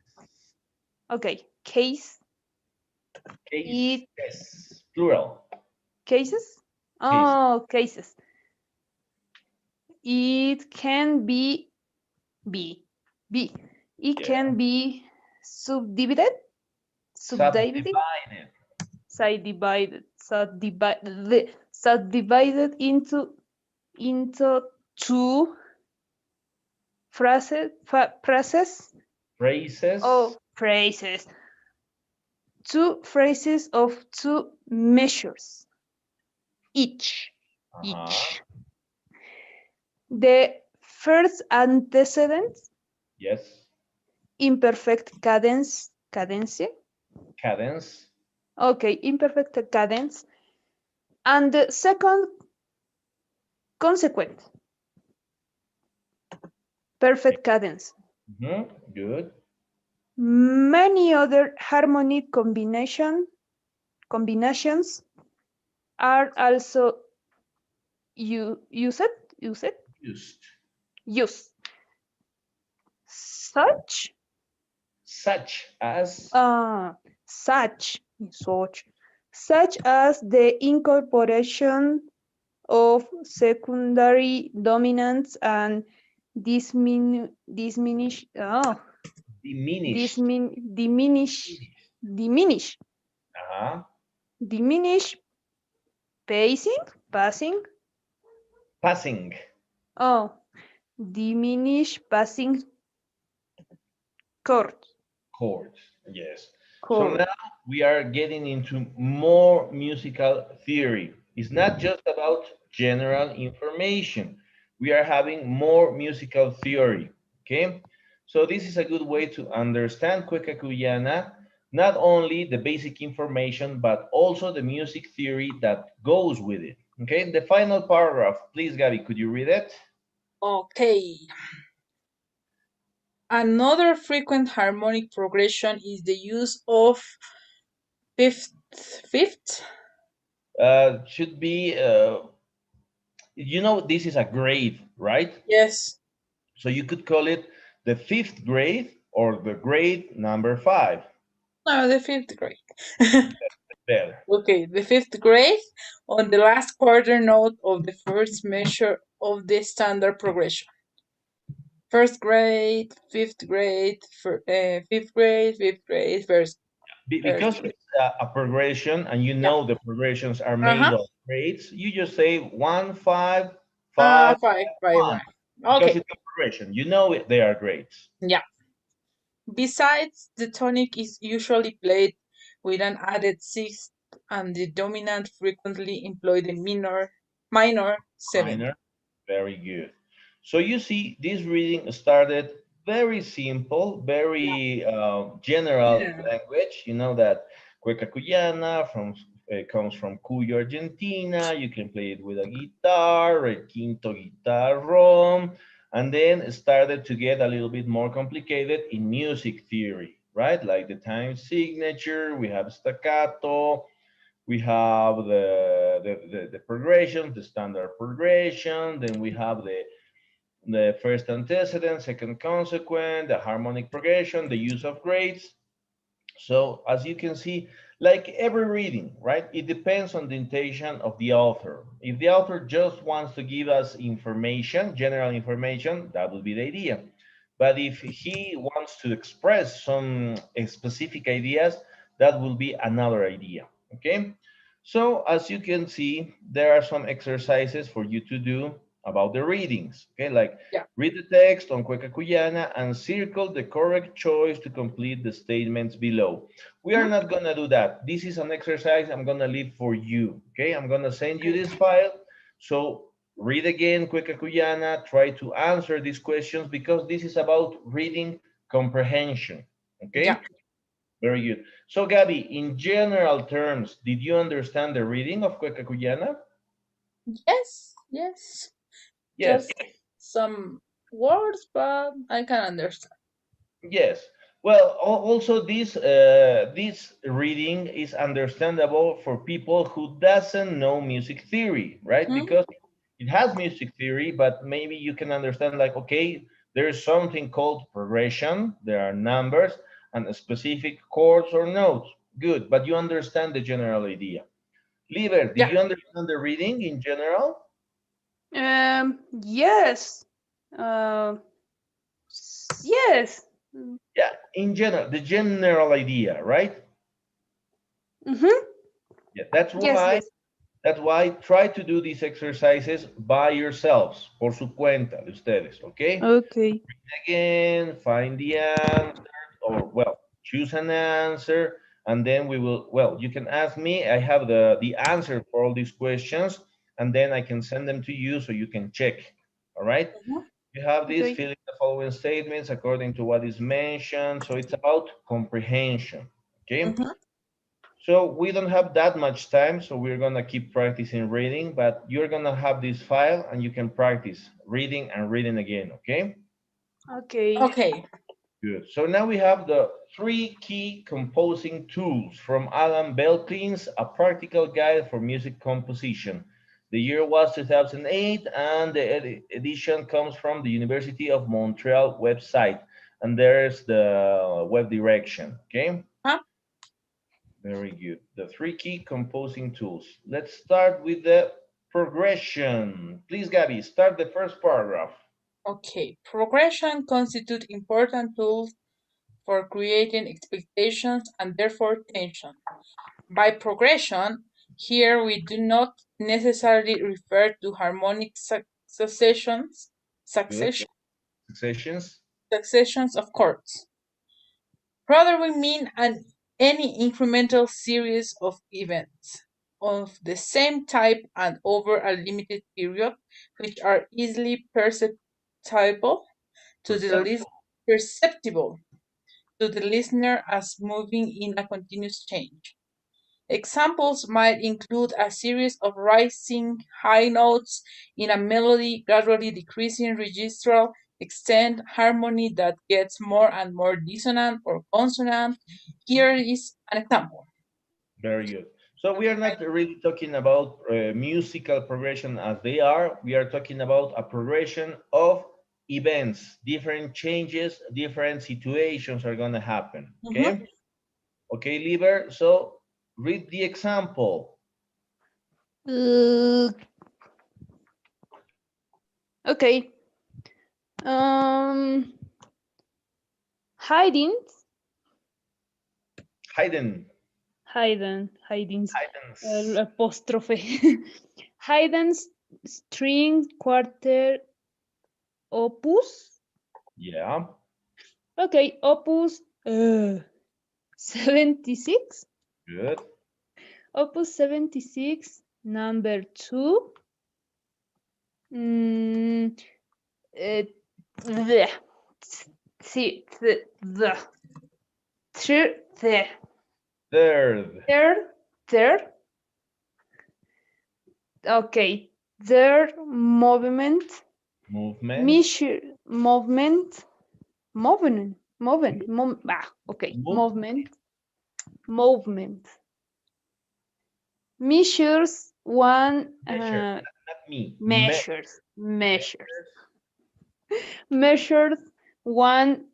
[SPEAKER 3] okay case
[SPEAKER 2] Case.
[SPEAKER 3] it
[SPEAKER 2] Yes. Plural.
[SPEAKER 3] cases
[SPEAKER 2] Case.
[SPEAKER 3] cases it can be it
[SPEAKER 2] Yeah.
[SPEAKER 3] can be subdivided subdivided
[SPEAKER 2] Subdivided.
[SPEAKER 3] subdivided into two phrases
[SPEAKER 2] Phrases.
[SPEAKER 3] of phrases two phrases of two measures each
[SPEAKER 2] Uh-huh.
[SPEAKER 3] each the first antecedent
[SPEAKER 2] Yes.
[SPEAKER 3] imperfect cadence
[SPEAKER 2] Cadence.
[SPEAKER 3] okay imperfect cadence and the second consequent perfect cadence.
[SPEAKER 2] Good.
[SPEAKER 3] Many other harmonic combinations are also used used
[SPEAKER 2] Used.
[SPEAKER 3] used such
[SPEAKER 2] Such as.
[SPEAKER 3] uh, such such such as the incorporation of secondary dominants and diminish
[SPEAKER 2] Diminished.
[SPEAKER 3] diminish diminish
[SPEAKER 2] Uh-huh.
[SPEAKER 3] diminish passing
[SPEAKER 2] Passing.
[SPEAKER 3] oh diminish passing chord
[SPEAKER 2] Chords. Yes. So
[SPEAKER 3] chord
[SPEAKER 2] now we are getting into more musical theory. It's not just about general information. We are having more musical theory. Okay. So this is a good way to understand Cueca Cuyana, not only the basic information, but also the music theory that goes with it. Okay, the final paragraph, please, Gabby, could you read it?
[SPEAKER 1] Okay. Another frequent harmonic progression is the use of fifth. Fifth?
[SPEAKER 2] Should be, this is a grade, right?
[SPEAKER 1] Yes.
[SPEAKER 2] So you could call it the fifth grade or the grade number 5.
[SPEAKER 1] No, the fifth grade.
[SPEAKER 2] Better.
[SPEAKER 1] Okay, the fifth grade on the last quarter note of the first measure of the standard progression. First grade, fifth grade, fifth grade, fifth grade, first
[SPEAKER 2] Because
[SPEAKER 1] grade.
[SPEAKER 2] it's a progression and you
[SPEAKER 1] Yeah.
[SPEAKER 2] know the progressions are made
[SPEAKER 1] Uh-huh.
[SPEAKER 2] of grades, you just say 1, 5, 5,
[SPEAKER 1] Five by
[SPEAKER 2] 1.
[SPEAKER 1] one.
[SPEAKER 2] Because
[SPEAKER 1] Okay.
[SPEAKER 2] it's a progression. You know they are grades.
[SPEAKER 1] Yeah. Besides, the tonic is usually played with an added sixth, and the dominant frequently employ the minor seventh.
[SPEAKER 2] Minor. Very good. So you see, this reading started very simple, very general
[SPEAKER 1] Yeah.
[SPEAKER 2] language. You know that Cueca Cuyana comes from Cuyo, Argentina. You can play it with a guitar, a quinto guitar rom, and then it started to get a little bit more complicated in music theory, right? Like the time signature, we have staccato, we have the progression, the standard progression, then we have the first antecedent, second consequent, the harmonic progression, the use of grades. So as you can see, like every reading, right, it depends on the intention of the author. If the author just wants to give us information, general information, that would be the idea. But if he wants to express some specific ideas, that will be another idea, okay? So as you can see, there are some exercises for you to do about the readings, okay? Like
[SPEAKER 1] Yeah.
[SPEAKER 2] read the text on Cueca Cuyana and circle the correct choice to complete the statements below. We are
[SPEAKER 1] Mhm.
[SPEAKER 2] not gonna do that. This is an exercise I'm gonna leave for you, okay? I'm gonna send you
[SPEAKER 1] Okay.
[SPEAKER 2] this file. So read again Cueca Cuyana, try to answer these questions because this is about reading comprehension,
[SPEAKER 1] Yeah.
[SPEAKER 2] okay? Very good. So Gabby, in general terms, did you understand the reading of Cueca Cuyana?
[SPEAKER 1] Yes. Yes.
[SPEAKER 2] Yes.
[SPEAKER 1] Just some words, but I can understand.
[SPEAKER 2] Yes. Well, also this reading is understandable for people who doesn't know music theory, right?
[SPEAKER 1] Mhm.
[SPEAKER 2] Because it has music theory, but maybe you can understand like, okay, there's something called progression. There are numbers and specific chords or notes. Good, but you understand the general idea. Liber, did
[SPEAKER 1] Yeah.
[SPEAKER 2] you understand the reading in general?
[SPEAKER 3] Yes. Yes.
[SPEAKER 2] Yeah, in general, the general idea, right?
[SPEAKER 3] Mm-hmm.
[SPEAKER 2] Yeah,
[SPEAKER 3] Yes, yes.
[SPEAKER 2] that's why try to do these exercises by yourselves, por su cuenta de ustedes, okay?
[SPEAKER 3] Okay.
[SPEAKER 2] Again, find the answer, or well, choose an answer, and then we will, well, you can ask me. I have the answer for all these questions, and then I can send them to you so you can check, all right?
[SPEAKER 1] Mhm.
[SPEAKER 2] You have this,
[SPEAKER 3] Okay.
[SPEAKER 2] fill in the following statements according to what is mentioned. So it's about comprehension, okay?
[SPEAKER 1] Mhm.
[SPEAKER 2] So we don't have that much time, so we're gonna keep practicing reading, but you're gonna have this file and you can practice reading and reading again, okay?
[SPEAKER 3] Okay.
[SPEAKER 1] Okay.
[SPEAKER 2] Good. So now we have the 3 key composing tools from Alan Belkins, a practical guide for music composition. The year was 2008, and the edition comes from the University of Montreal website. And there's the web direction, okay?
[SPEAKER 1] Huh?
[SPEAKER 2] Very good. The 3 key composing tools. Let's start with the progression. Please, Gabby, start the first paragraph.
[SPEAKER 1] Okay. Progression constitute important tools for creating expectations and therefore tension. By progression, here we do not necessarily refer to harmonic successions,
[SPEAKER 2] Good.
[SPEAKER 1] succession,
[SPEAKER 2] Successions.
[SPEAKER 1] successions of chords. Rather, we mean any incremental series of events of the same type and over a limited period, which are easily perceptible to the lis-
[SPEAKER 2] Perceptual.
[SPEAKER 1] perceptible to the listener as moving in a continuous change. Examples might include a series of rising high notes in a melody, gradually decreasing registral extent, harmony that gets more and more dissonant or consonant. Here is an example.
[SPEAKER 2] Very good. So we are not really talking about musical progression as they are. We are talking about a progression of events, different changes, different situations are going to happen. Okay.
[SPEAKER 1] Mhm.
[SPEAKER 2] Okay, Liber. So read the example.
[SPEAKER 3] Uh, okay. Hiding,
[SPEAKER 2] Haydn.
[SPEAKER 3] hiding,
[SPEAKER 2] Haydn's.
[SPEAKER 3] apostrophe. Haydn's string quarter opus.
[SPEAKER 2] Yeah.
[SPEAKER 3] Okay, opus 76.
[SPEAKER 2] Good.
[SPEAKER 3] Opus 76, number 2. Mm, uh, the, see, the, third,
[SPEAKER 2] Third.
[SPEAKER 3] third, third. Okay, third movement,
[SPEAKER 2] Movement.
[SPEAKER 3] measure, okay,
[SPEAKER 2] Move.
[SPEAKER 3] movement, measures one,
[SPEAKER 2] Measure. Not me.
[SPEAKER 3] measures,
[SPEAKER 2] Measures.
[SPEAKER 3] measures one,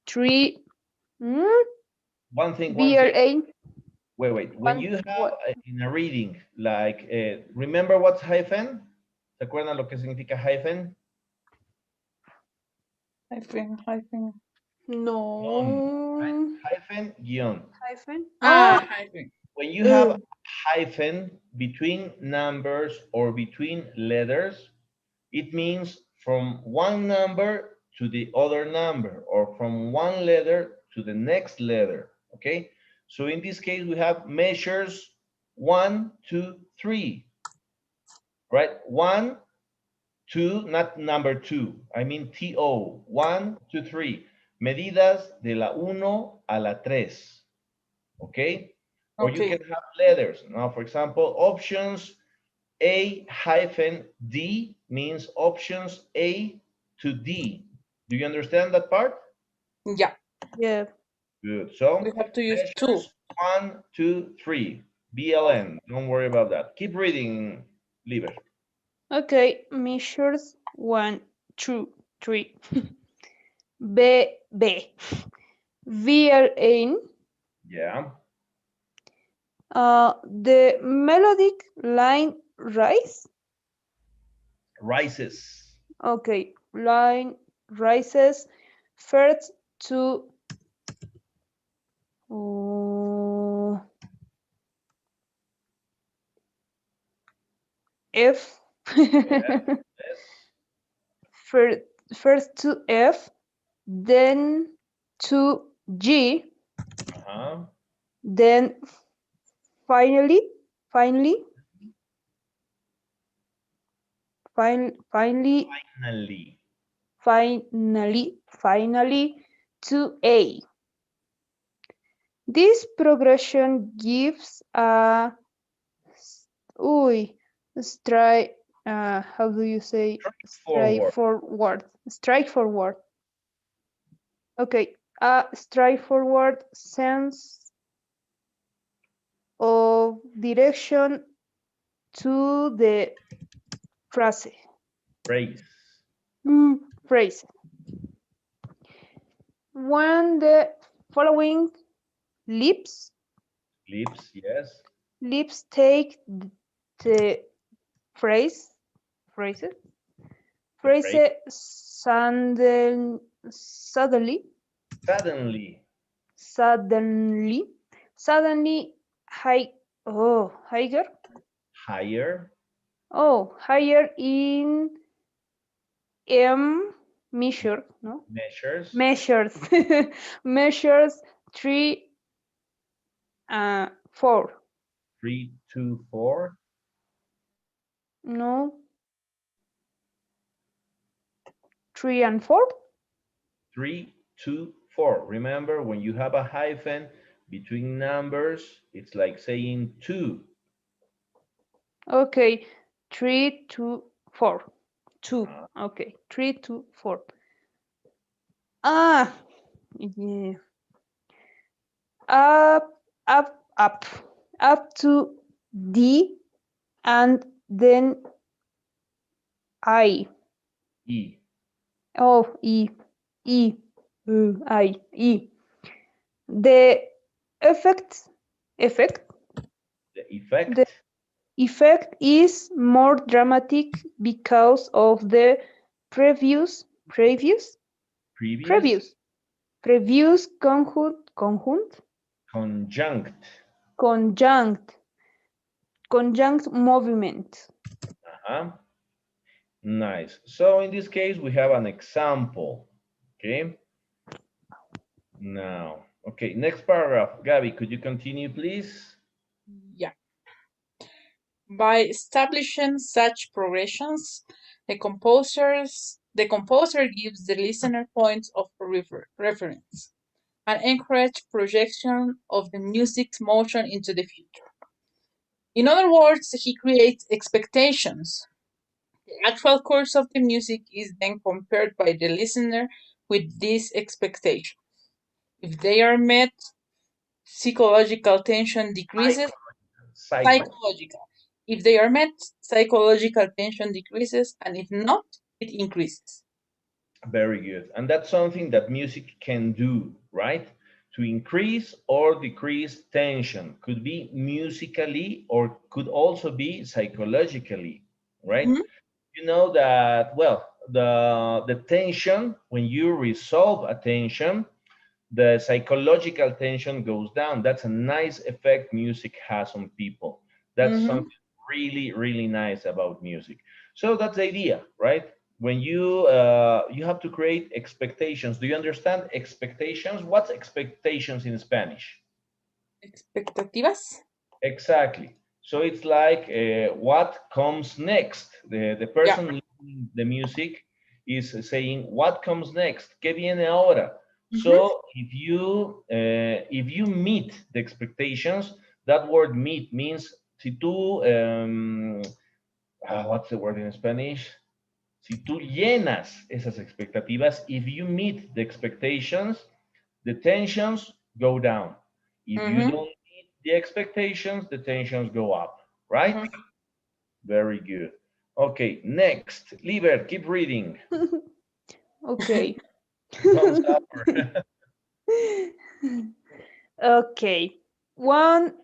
[SPEAKER 3] 3,
[SPEAKER 2] One thing.
[SPEAKER 3] BRA,
[SPEAKER 2] Wait. When
[SPEAKER 3] one,
[SPEAKER 2] you have
[SPEAKER 3] what?
[SPEAKER 2] in a reading, like, remember what's hyphen? ¿Se acuerdan lo que significa hyphen?
[SPEAKER 1] Hyphen.
[SPEAKER 2] Guión, right?
[SPEAKER 3] No,
[SPEAKER 2] Hyphen, guión.
[SPEAKER 3] hyphen. Oh,
[SPEAKER 1] Hyphen.
[SPEAKER 2] When you have a hyphen between numbers or between letters, it means from one number to the other number or from one letter to the next letter. Okay. So in this case, we have measures 1, 2, 3, right? 1, 2, not number 2. I mean TO. 1, 2, 3. Medidas de la 1 a la 3. Okay. Or you can
[SPEAKER 1] Okay.
[SPEAKER 2] have letters. Now, for example, options A hyphen D means options A to D. Do you understand that part?
[SPEAKER 1] Yeah,
[SPEAKER 3] yeah.
[SPEAKER 2] Good.
[SPEAKER 1] we
[SPEAKER 2] So
[SPEAKER 1] have to use two.
[SPEAKER 2] measures 1, 2, 3. BLN. Don't worry about that. Keep reading, Liber.
[SPEAKER 3] Okay, measures 1, 2, 3. B. VRN.
[SPEAKER 2] Yeah.
[SPEAKER 3] The melodic line rise.
[SPEAKER 2] Rises.
[SPEAKER 3] Okay, line rises first to uh, F.
[SPEAKER 2] Yes.
[SPEAKER 3] first, first to F, then to G,
[SPEAKER 2] Uh-huh.
[SPEAKER 3] then finally, finally, finally,
[SPEAKER 2] Finally.
[SPEAKER 3] finally to A. This progression gives a strike. How do you say strike
[SPEAKER 2] Forward.
[SPEAKER 3] forward? Strike forward. Okay, a strike forward sense of direction to the phrase.
[SPEAKER 2] Phrase.
[SPEAKER 3] Phrase. When the following leaps
[SPEAKER 2] Lips. Yes.
[SPEAKER 3] leaps take the phrase phrases
[SPEAKER 2] The phrase.
[SPEAKER 3] phrase suddenly
[SPEAKER 2] Suddenly.
[SPEAKER 3] suddenly suddenly high higher
[SPEAKER 2] Higher.
[SPEAKER 3] higher in m measure no
[SPEAKER 2] Measures.
[SPEAKER 3] measures measures 3 4
[SPEAKER 2] 3, 2, 4.
[SPEAKER 3] no 3 and 4.
[SPEAKER 2] 3, 2, 4. Remember, when you have a hyphen Between numbers, it's like saying two.
[SPEAKER 3] Okay, 3, 2, 4. 2. Okay, 3, 2, 4. Ah, yeah. Up, up, up. Up to D and then I.
[SPEAKER 2] E.
[SPEAKER 3] Oh, E. E. I. E. The effect,
[SPEAKER 2] The
[SPEAKER 3] the
[SPEAKER 2] effect.
[SPEAKER 3] effect is more dramatic because of the previous, previous,
[SPEAKER 2] Previous.
[SPEAKER 3] previous, previous conjunct,
[SPEAKER 2] Conjunct.
[SPEAKER 3] conjunct, conjunct movement.
[SPEAKER 2] Uh-huh. Nice. So in this case, we have an example. Okay. Now, okay, next paragraph. Gabby, could you continue, please?
[SPEAKER 1] Yeah. By establishing such progressions, the composer gives the listener points of reference and encourage projection of the music's motion into the future. In other words, he creates expectations. The actual course of the music is then compared by the listener with these expectations. If they are met, psychological tension decreases.
[SPEAKER 2] Psycho.
[SPEAKER 1] Psychological. If they are met, psychological tension decreases, and if not, it increases.
[SPEAKER 2] Very good. And that's something that music can do, right? To increase or decrease tension. Could be musically or could also be psychologically, right?
[SPEAKER 1] Mhm.
[SPEAKER 2] You know that, well, the tension, when you resolve a tension, the psychological tension goes down. That's a nice effect music has on people. That's
[SPEAKER 1] Mhm.
[SPEAKER 2] something really, really nice about music. So that's the idea, right? When you have to create expectations. Do you understand expectations? What's expectations in Spanish?
[SPEAKER 1] Expectativas.
[SPEAKER 2] Exactly. So it's like what comes next. The
[SPEAKER 1] Yeah.
[SPEAKER 2] person listening the music is saying what comes next. ¿Qué viene ahora?
[SPEAKER 1] Mhm.
[SPEAKER 2] So if you meet the expectations, that word meet means si tú what's the word in Spanish? Si tú llenas esas expectativas, if you meet the expectations, the tensions go down. If you
[SPEAKER 1] Mhm.
[SPEAKER 2] don't meet the expectations, the tensions go up, right?
[SPEAKER 1] Mhm.
[SPEAKER 2] Very good. Okay, next. Liber, keep reading.
[SPEAKER 3] Okay.
[SPEAKER 2] Don't suffer.
[SPEAKER 3] Okay. One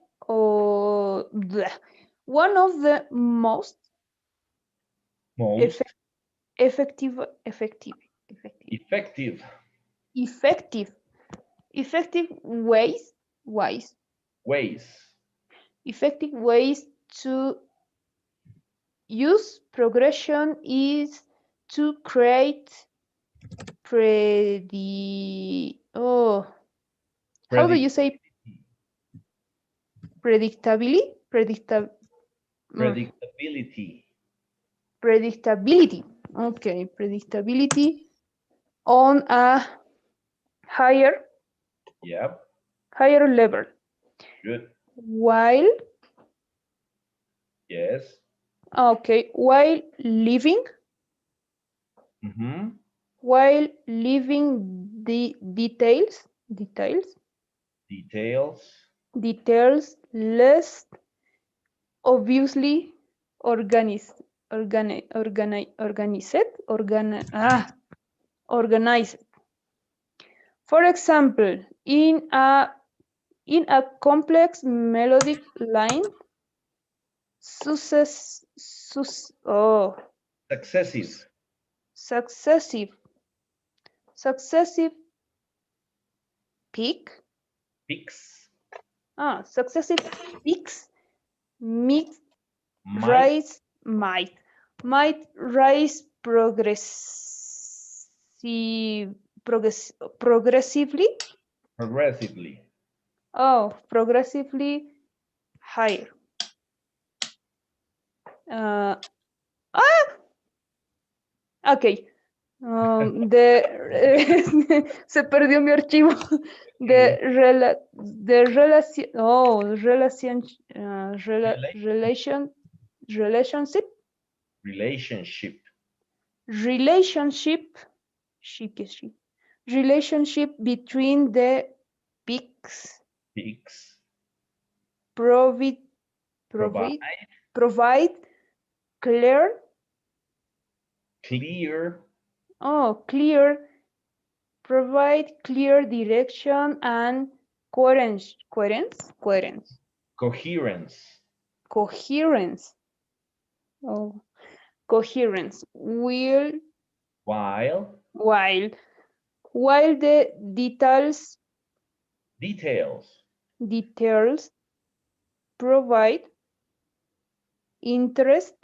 [SPEAKER 3] one of the most
[SPEAKER 2] Most
[SPEAKER 3] effective effective effective effective
[SPEAKER 2] effective
[SPEAKER 3] effective effective ways
[SPEAKER 2] ways.
[SPEAKER 3] effective ways to use progression is to create how do you
[SPEAKER 2] Predict
[SPEAKER 3] say predictability
[SPEAKER 2] predictability.
[SPEAKER 3] predictability. Okay, predictability on a higher
[SPEAKER 2] Yep.
[SPEAKER 3] higher level
[SPEAKER 2] Good.
[SPEAKER 3] while
[SPEAKER 2] Yes.
[SPEAKER 3] okay
[SPEAKER 2] Mm-hmm.
[SPEAKER 3] while leaving the
[SPEAKER 2] Details.
[SPEAKER 3] details less obviously organized organized. For example, in a complex melodic line, success, sus, oh, sus,
[SPEAKER 2] Successive.
[SPEAKER 3] successive successive peak
[SPEAKER 2] Peaks.
[SPEAKER 3] successive peaks might
[SPEAKER 2] Might.
[SPEAKER 3] rise might rise progress, progressively
[SPEAKER 2] Progressively.
[SPEAKER 3] progressively higher. Uh, ah, okay. Se perdió mi archivo.
[SPEAKER 2] Okay.
[SPEAKER 3] Relación,
[SPEAKER 2] Rela-
[SPEAKER 3] relationship,
[SPEAKER 2] Relationship.
[SPEAKER 3] relationship, she, relationship between the peaks
[SPEAKER 2] Fix.
[SPEAKER 3] provide,
[SPEAKER 2] Provide.
[SPEAKER 3] provide, provide clear,
[SPEAKER 2] Clear.
[SPEAKER 3] clear, provide clear direction and
[SPEAKER 2] Coherence.
[SPEAKER 3] coherence, oh, coherence,
[SPEAKER 2] While.
[SPEAKER 3] while while the
[SPEAKER 2] Details.
[SPEAKER 3] details provide interest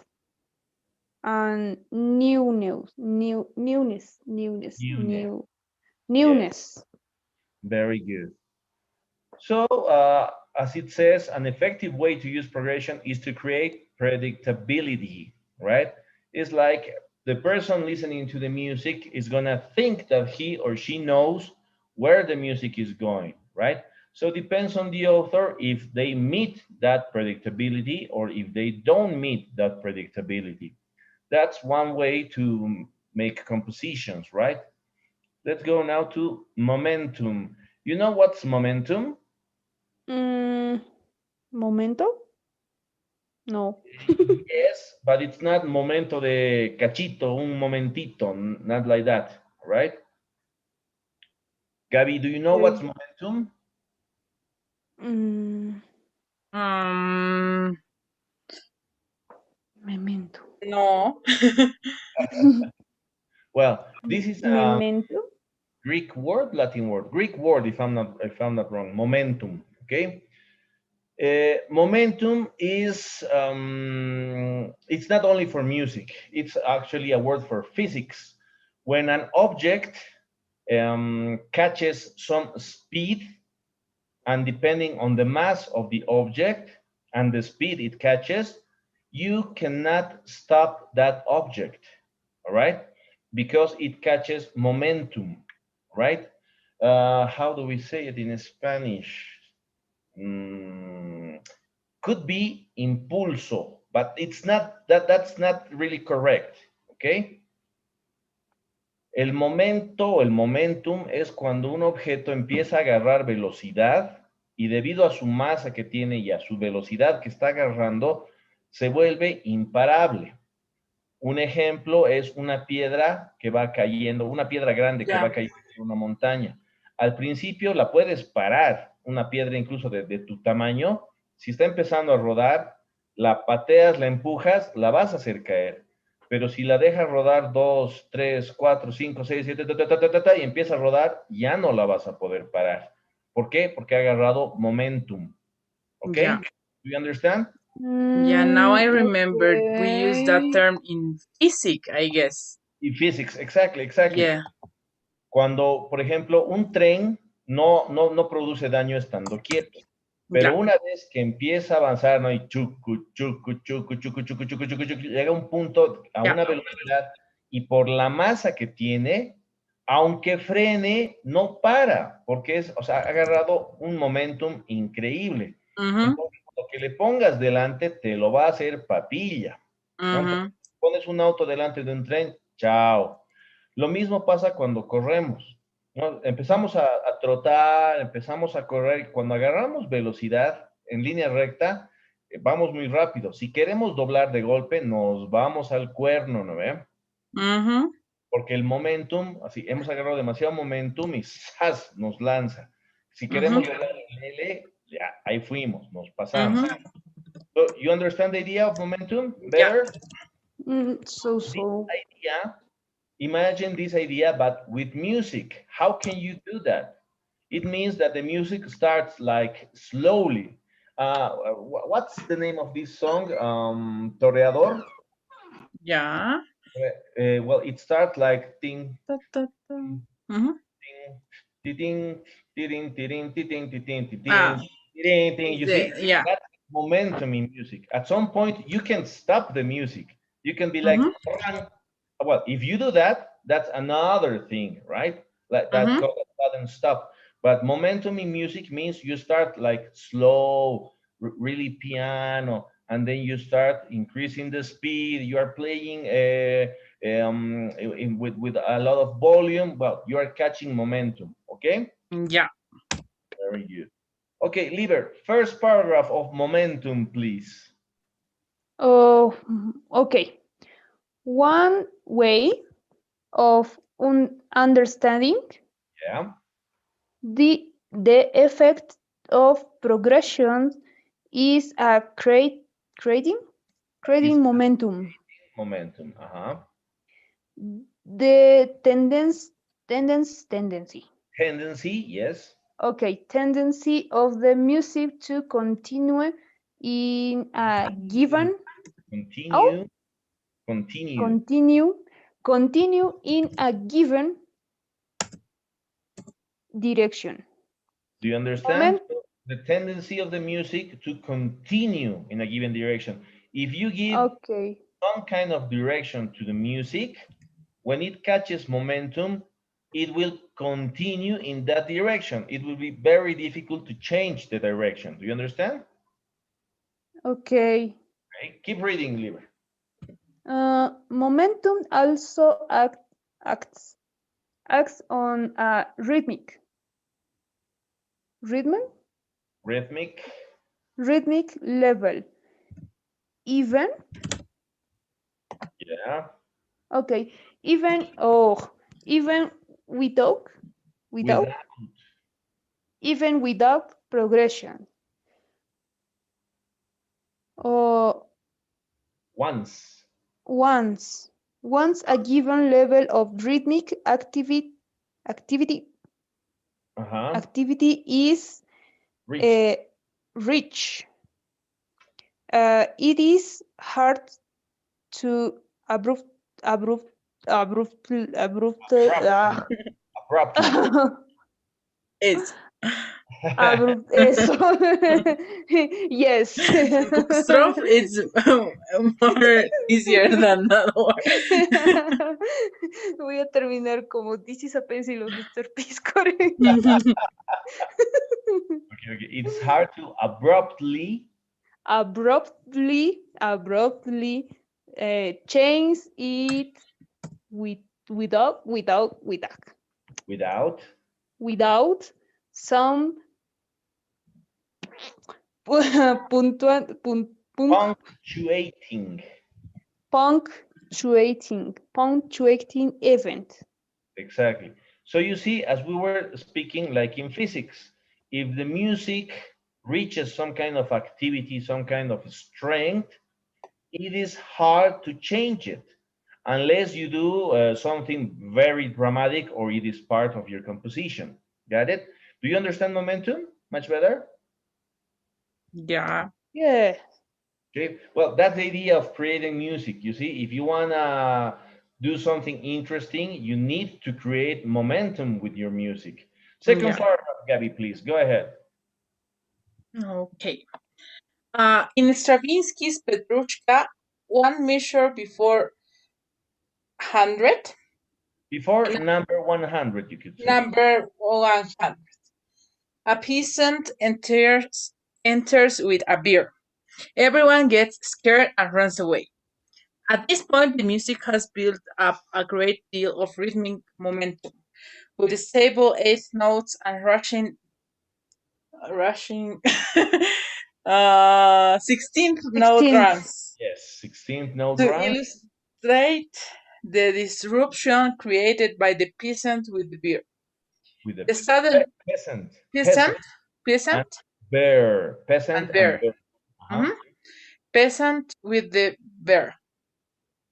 [SPEAKER 3] and
[SPEAKER 2] Unit. Yes.
[SPEAKER 3] newness.
[SPEAKER 2] Very good. So, as it says, an effective way to use progression is to create predictability, right? It's like the person listening to the music is going to think that he or she knows where the music is going, right? So it depends on the author if they meet that predictability or if they don't meet that predictability. That's one way to make compositions, right? Let's go now to momentum. You know what's momentum?
[SPEAKER 3] Mm, momento? No.
[SPEAKER 2] Yes, but it's not momento de cachito, un momentito, not like that, right? Gabby, do you know what's
[SPEAKER 3] Okay.
[SPEAKER 2] momentum?
[SPEAKER 3] Mm,
[SPEAKER 1] Um,
[SPEAKER 3] memento.
[SPEAKER 1] no.
[SPEAKER 2] Well, this is a
[SPEAKER 3] Memento.
[SPEAKER 2] Greek word, Latin word, Greek word, if I'm not wrong. Momentum. Okay. Momentum is it's not only for music. It's actually a word for physics. When an object catches some speed, and depending on the mass of the object and the speed it catches, you cannot stop that object, all right? Because it catches momentum, right? How do we say it in Spanish? Mm, could be impulso, but it's not that. That's not really correct, okay? El momento, el momentum, es cuando un objeto empieza a agarrar velocidad y debido a su masa que tiene y a su velocidad que está agarrando, se vuelve imparable. Un ejemplo es una piedra que va cayendo, una piedra grande que va
[SPEAKER 1] Ya.
[SPEAKER 2] cayendo en una montaña. Al principio la puedes parar, una piedra incluso de tu tamaño. Si está empezando a rodar, la pateas, la empujas, la vas a hacer caer. Pero si la dejas rodar 2, 3, 4, 5, 6, 7, y empieza a rodar, ya no la vas a poder parar. ¿Por qué? Porque ha agarrado momentum. ¿Ok?
[SPEAKER 1] Ya.
[SPEAKER 2] Do you understand?
[SPEAKER 1] Yeah, now I remembered we use that
[SPEAKER 3] Okay.
[SPEAKER 1] term in physics, I guess.
[SPEAKER 2] In physics, exactly, exactly.
[SPEAKER 1] Yeah.
[SPEAKER 2] Cuando, por ejemplo, un tren no produce daño estando quieto, pero
[SPEAKER 1] Ya.
[SPEAKER 2] una vez que empieza a avanzar, ¿no? Y chucu, chucu, chucu, chucu, chucu, chucu, chucu, chucu, llega a un punto, a
[SPEAKER 1] Ya.
[SPEAKER 2] una velocidad, y por la masa que tiene, aunque frene, no para, porque es, o sea, ha agarrado un momentum increíble.
[SPEAKER 1] Mhm.
[SPEAKER 2] Entonces, lo que le pongas delante te lo va a hacer papilla, ¿no? Entonces,
[SPEAKER 1] Mhm.
[SPEAKER 2] pones un auto delante de un tren, chao. Lo mismo pasa cuando corremos, ¿no? Empezamos a trotar, empezamos a correr, y cuando agarramos velocidad en línea recta, vamos muy rápido. Si queremos doblar de golpe, nos vamos al cuerno, ¿no ve?
[SPEAKER 1] Mhm.
[SPEAKER 2] Porque el momentum, así, hemos agarrado demasiado momentum y ¡zas! Nos lanza. Si
[SPEAKER 1] Mhm.
[SPEAKER 2] queremos doblar en L, ya, ahí fuimos, nos pasamos.
[SPEAKER 1] Mhm.
[SPEAKER 2] So, you understand the idea of momentum
[SPEAKER 1] Yeah.
[SPEAKER 2] better? This
[SPEAKER 3] So.
[SPEAKER 2] idea, imagine this idea, but with music. How can you do that? It means that the music starts like slowly. What's the name of this song? Toreador?
[SPEAKER 1] Yeah.
[SPEAKER 2] Well, it starts like ting,
[SPEAKER 1] Ta, ta, ta. Mhm.
[SPEAKER 2] ting, ting, ting, ting, ting, ting, ting, ting, ting,
[SPEAKER 1] Ah,
[SPEAKER 2] ting, ting. You see,
[SPEAKER 1] yeah.
[SPEAKER 2] that's momentum in music. At some point, you can stop the music. You can be like,
[SPEAKER 1] Mhm.
[SPEAKER 2] well, if you do that, that's another thing, right? Like that
[SPEAKER 1] Mm-hmm.
[SPEAKER 2] called a sudden stop. But momentum in music means you start like slow, really piano, and then you start increasing the speed. You are playing with a lot of volume. Well, you are catching momentum. Okay,
[SPEAKER 1] Yeah.
[SPEAKER 2] very good. Okay, Liber, first paragraph of momentum, please.
[SPEAKER 3] Oh, okay. One way of understanding
[SPEAKER 2] Yeah,
[SPEAKER 3] the effect of progression is creating
[SPEAKER 2] is
[SPEAKER 3] creating momentum.
[SPEAKER 2] momentum. Uh-huh.
[SPEAKER 3] The tendency.
[SPEAKER 2] Tendency, yes.
[SPEAKER 3] Okay, tendency of the music to continue in a given oh
[SPEAKER 2] Continue, continue.
[SPEAKER 3] continue continue in a given direction.
[SPEAKER 2] Do you understand?
[SPEAKER 3] Moment.
[SPEAKER 2] The tendency of the music to continue in a given direction. If you give
[SPEAKER 3] Okay.
[SPEAKER 2] some kind of direction to the music, when it catches momentum, it will continue in that direction. It will be very difficult to change the direction. Do you understand?
[SPEAKER 3] Okay.
[SPEAKER 2] Okay. Keep reading, Liber.
[SPEAKER 3] Momentum also acts acts on a rhythm
[SPEAKER 2] Rhythmic.
[SPEAKER 3] rhythmic level. Even
[SPEAKER 2] Yeah.
[SPEAKER 3] okay. Even without without
[SPEAKER 2] Without
[SPEAKER 3] even without progression. Or
[SPEAKER 2] once.
[SPEAKER 3] once once a given level of rhythmic activity
[SPEAKER 2] Uh-huh.
[SPEAKER 3] activity is
[SPEAKER 2] Reached.
[SPEAKER 3] uh, rich. It is hard to abrupt, abrupt, abrupt,
[SPEAKER 2] Abruptly. Abruptly.
[SPEAKER 1] It's
[SPEAKER 3] eso. Yes.
[SPEAKER 1] apostrophe. It's more easier than that
[SPEAKER 3] Voy a terminar como This is a pencil of Mr. Piscore.
[SPEAKER 1] one.
[SPEAKER 2] Okay, okay. It's hard to abruptly
[SPEAKER 3] Abruptly change it with
[SPEAKER 2] without
[SPEAKER 3] without some puntuan,
[SPEAKER 2] punctuating.
[SPEAKER 3] punctuating event.
[SPEAKER 2] Exactly. So you see, as we were speaking, like in physics, if the music reaches some kind of activity, some kind of strength, it is hard to change it unless you do something very dramatic or it is part of your composition. Got it? Do you understand momentum much better?
[SPEAKER 1] Yeah.
[SPEAKER 3] Yeah.
[SPEAKER 2] Okay. Well, that's the idea of creating music. You see, if you want to do something interesting, you need to create momentum with your music. Second
[SPEAKER 1] Yeah.
[SPEAKER 2] paragraph, Gabby, please go ahead.
[SPEAKER 1] Okay. In Stravinsky's Petrushka, one measure before 100,
[SPEAKER 2] Before number 100, you could say.
[SPEAKER 1] number 100. A peasant enters with a beer. Everyone gets scared and runs away. At this point, the music has built up a great deal of rhythmic momentum, with stable eighth notes and rushing 16th note
[SPEAKER 3] 16th.
[SPEAKER 1] runs.
[SPEAKER 2] Yes, 16th note
[SPEAKER 1] To
[SPEAKER 2] run
[SPEAKER 1] illustrate the disruption created by the peasant with the beer.
[SPEAKER 2] with the
[SPEAKER 1] The sudden
[SPEAKER 2] peasant,
[SPEAKER 1] peasant,
[SPEAKER 2] peasant, and
[SPEAKER 1] peasant,
[SPEAKER 2] bear, peasant
[SPEAKER 1] and
[SPEAKER 2] and
[SPEAKER 1] bear.
[SPEAKER 2] bear. Uh-huh.
[SPEAKER 1] Mhm. Peasant with the bear.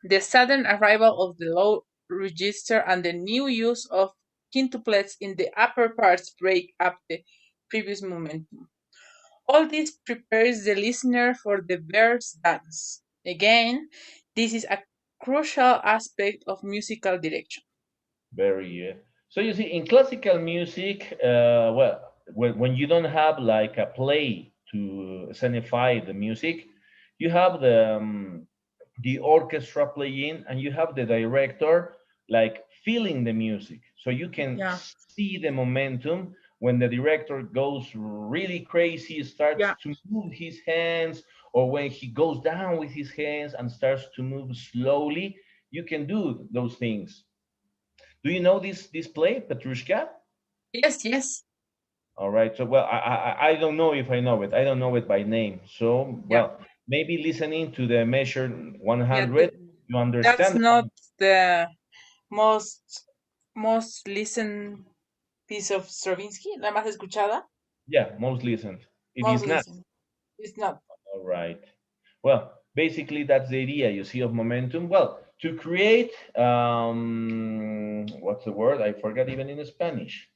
[SPEAKER 1] The sudden arrival of the low register and the new use of quintuplets in the upper parts break up the previous momentum. All this prepares the listener for the bear's dance. Again, this is a crucial aspect of musical direction.
[SPEAKER 2] Very. So you see, in classical music, well, when you don't have like a play to scenify the music, you have the orchestra playing, and you have the director like feeling the music. So you can
[SPEAKER 1] Yeah.
[SPEAKER 2] see the momentum when the director goes really crazy, starts
[SPEAKER 1] Yeah.
[SPEAKER 2] to move his hands, or when he goes down with his hands and starts to move slowly. You can do those things. Do you know this play, Petrushka?
[SPEAKER 1] Yes, yes.
[SPEAKER 2] All right. So, well, I don't know if I know it. I don't know it by name. So,
[SPEAKER 1] Yeah.
[SPEAKER 2] well, maybe listening to the measure
[SPEAKER 1] Yeah.
[SPEAKER 2] 100, you
[SPEAKER 1] That's
[SPEAKER 2] understand.
[SPEAKER 1] not the most most listened piece of Stravinsky, la más escuchada.
[SPEAKER 2] Yeah, most listened. It
[SPEAKER 1] Most
[SPEAKER 2] is not.
[SPEAKER 1] listened. It's not.
[SPEAKER 2] All right. Well, basically, that's the idea you see of momentum. Well, to create, what's the word? I forgot even in Spanish.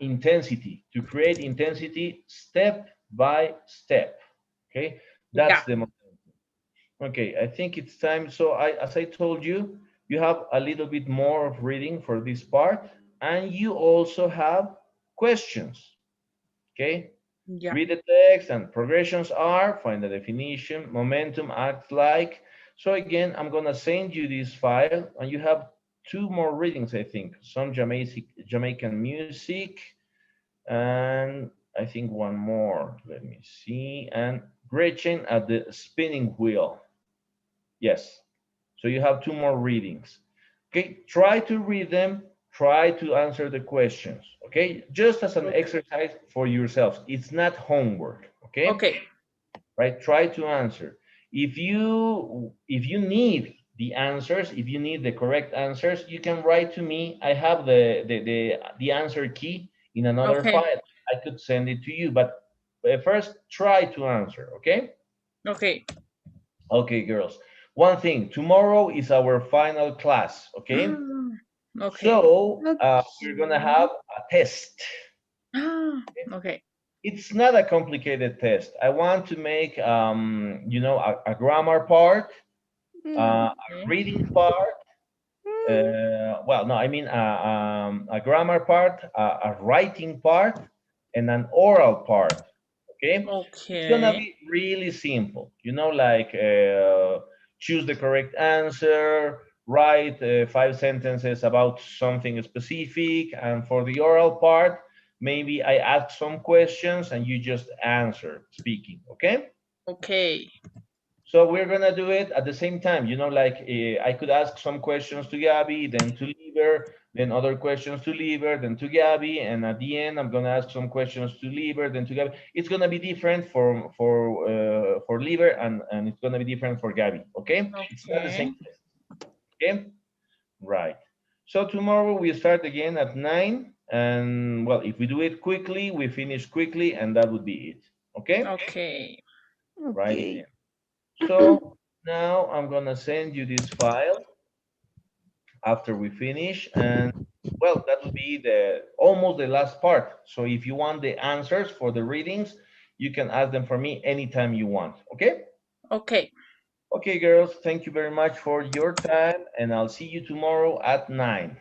[SPEAKER 2] Intensity. To create intensity step by step. Okay, that's
[SPEAKER 1] Yeah.
[SPEAKER 2] the Okay, I think it's time. So as I told you, you have a little bit more of reading for this part, and you also have questions. Okay,
[SPEAKER 1] Yeah.
[SPEAKER 2] read the text and progressions are, find the definition, momentum acts like. So again, I'm gonna send you this file, and you have two more readings, I think. Some Jamaican music, and I think one more. Let me see. And Gretchen at the spinning wheel. Yes. So you have two more readings. Okay, try to read them, try to answer the questions. Okay, just as an
[SPEAKER 1] Okay.
[SPEAKER 2] exercise for yourselves. It's not homework. Okay,
[SPEAKER 1] Okay.
[SPEAKER 2] right? Try to answer. If you need the answers, if you need the correct answers, you can write to me. I have the answer key in another
[SPEAKER 1] Okay.
[SPEAKER 2] file. I could send it to you, but first try to answer. Okay.
[SPEAKER 1] Okay.
[SPEAKER 2] Okay, girls. One thing, tomorrow is our final class, okay?
[SPEAKER 1] Okay.
[SPEAKER 2] So we're gonna
[SPEAKER 3] Okay.
[SPEAKER 2] have a test.
[SPEAKER 1] Okay.
[SPEAKER 2] It's not a complicated test. I want to make, a grammar part, a
[SPEAKER 1] Okay.
[SPEAKER 2] reading part.
[SPEAKER 3] Mm.
[SPEAKER 2] Well, no, I mean a grammar part, a writing part, and an oral part. Okay, it's gonna
[SPEAKER 1] Okay.
[SPEAKER 2] be really simple. Like choose the correct answer, write 5 sentences about something specific, and for the oral part, maybe I ask some questions and you just answer speaking. Okay.
[SPEAKER 1] Okay.
[SPEAKER 2] So we're gonna do it at the same time. Like I could ask some questions to Gabby, then to Lieber, then other questions to Lieber, then to Gabby, and at the end I'm gonna ask some questions to Lieber, then to Gabby. It's gonna be different for Lieber, and it's gonna be different for Gabby. Okay? It's not the same
[SPEAKER 1] Okay.
[SPEAKER 2] test. Okay? Right. So tomorrow we start again at 9, and well, if we do it quickly, we finish quickly, and that would be it. Okay?
[SPEAKER 1] Okay.
[SPEAKER 2] Righty
[SPEAKER 3] Okay.
[SPEAKER 2] then. So now I'm gonna send you this file after we finish, and well, that will be the almost the last part. So if you want the answers for the readings, you can ask them for me anytime you want. Okay?
[SPEAKER 1] Okay.
[SPEAKER 2] Okay, girls, thank you very much for your time, and I'll see you tomorrow at 9.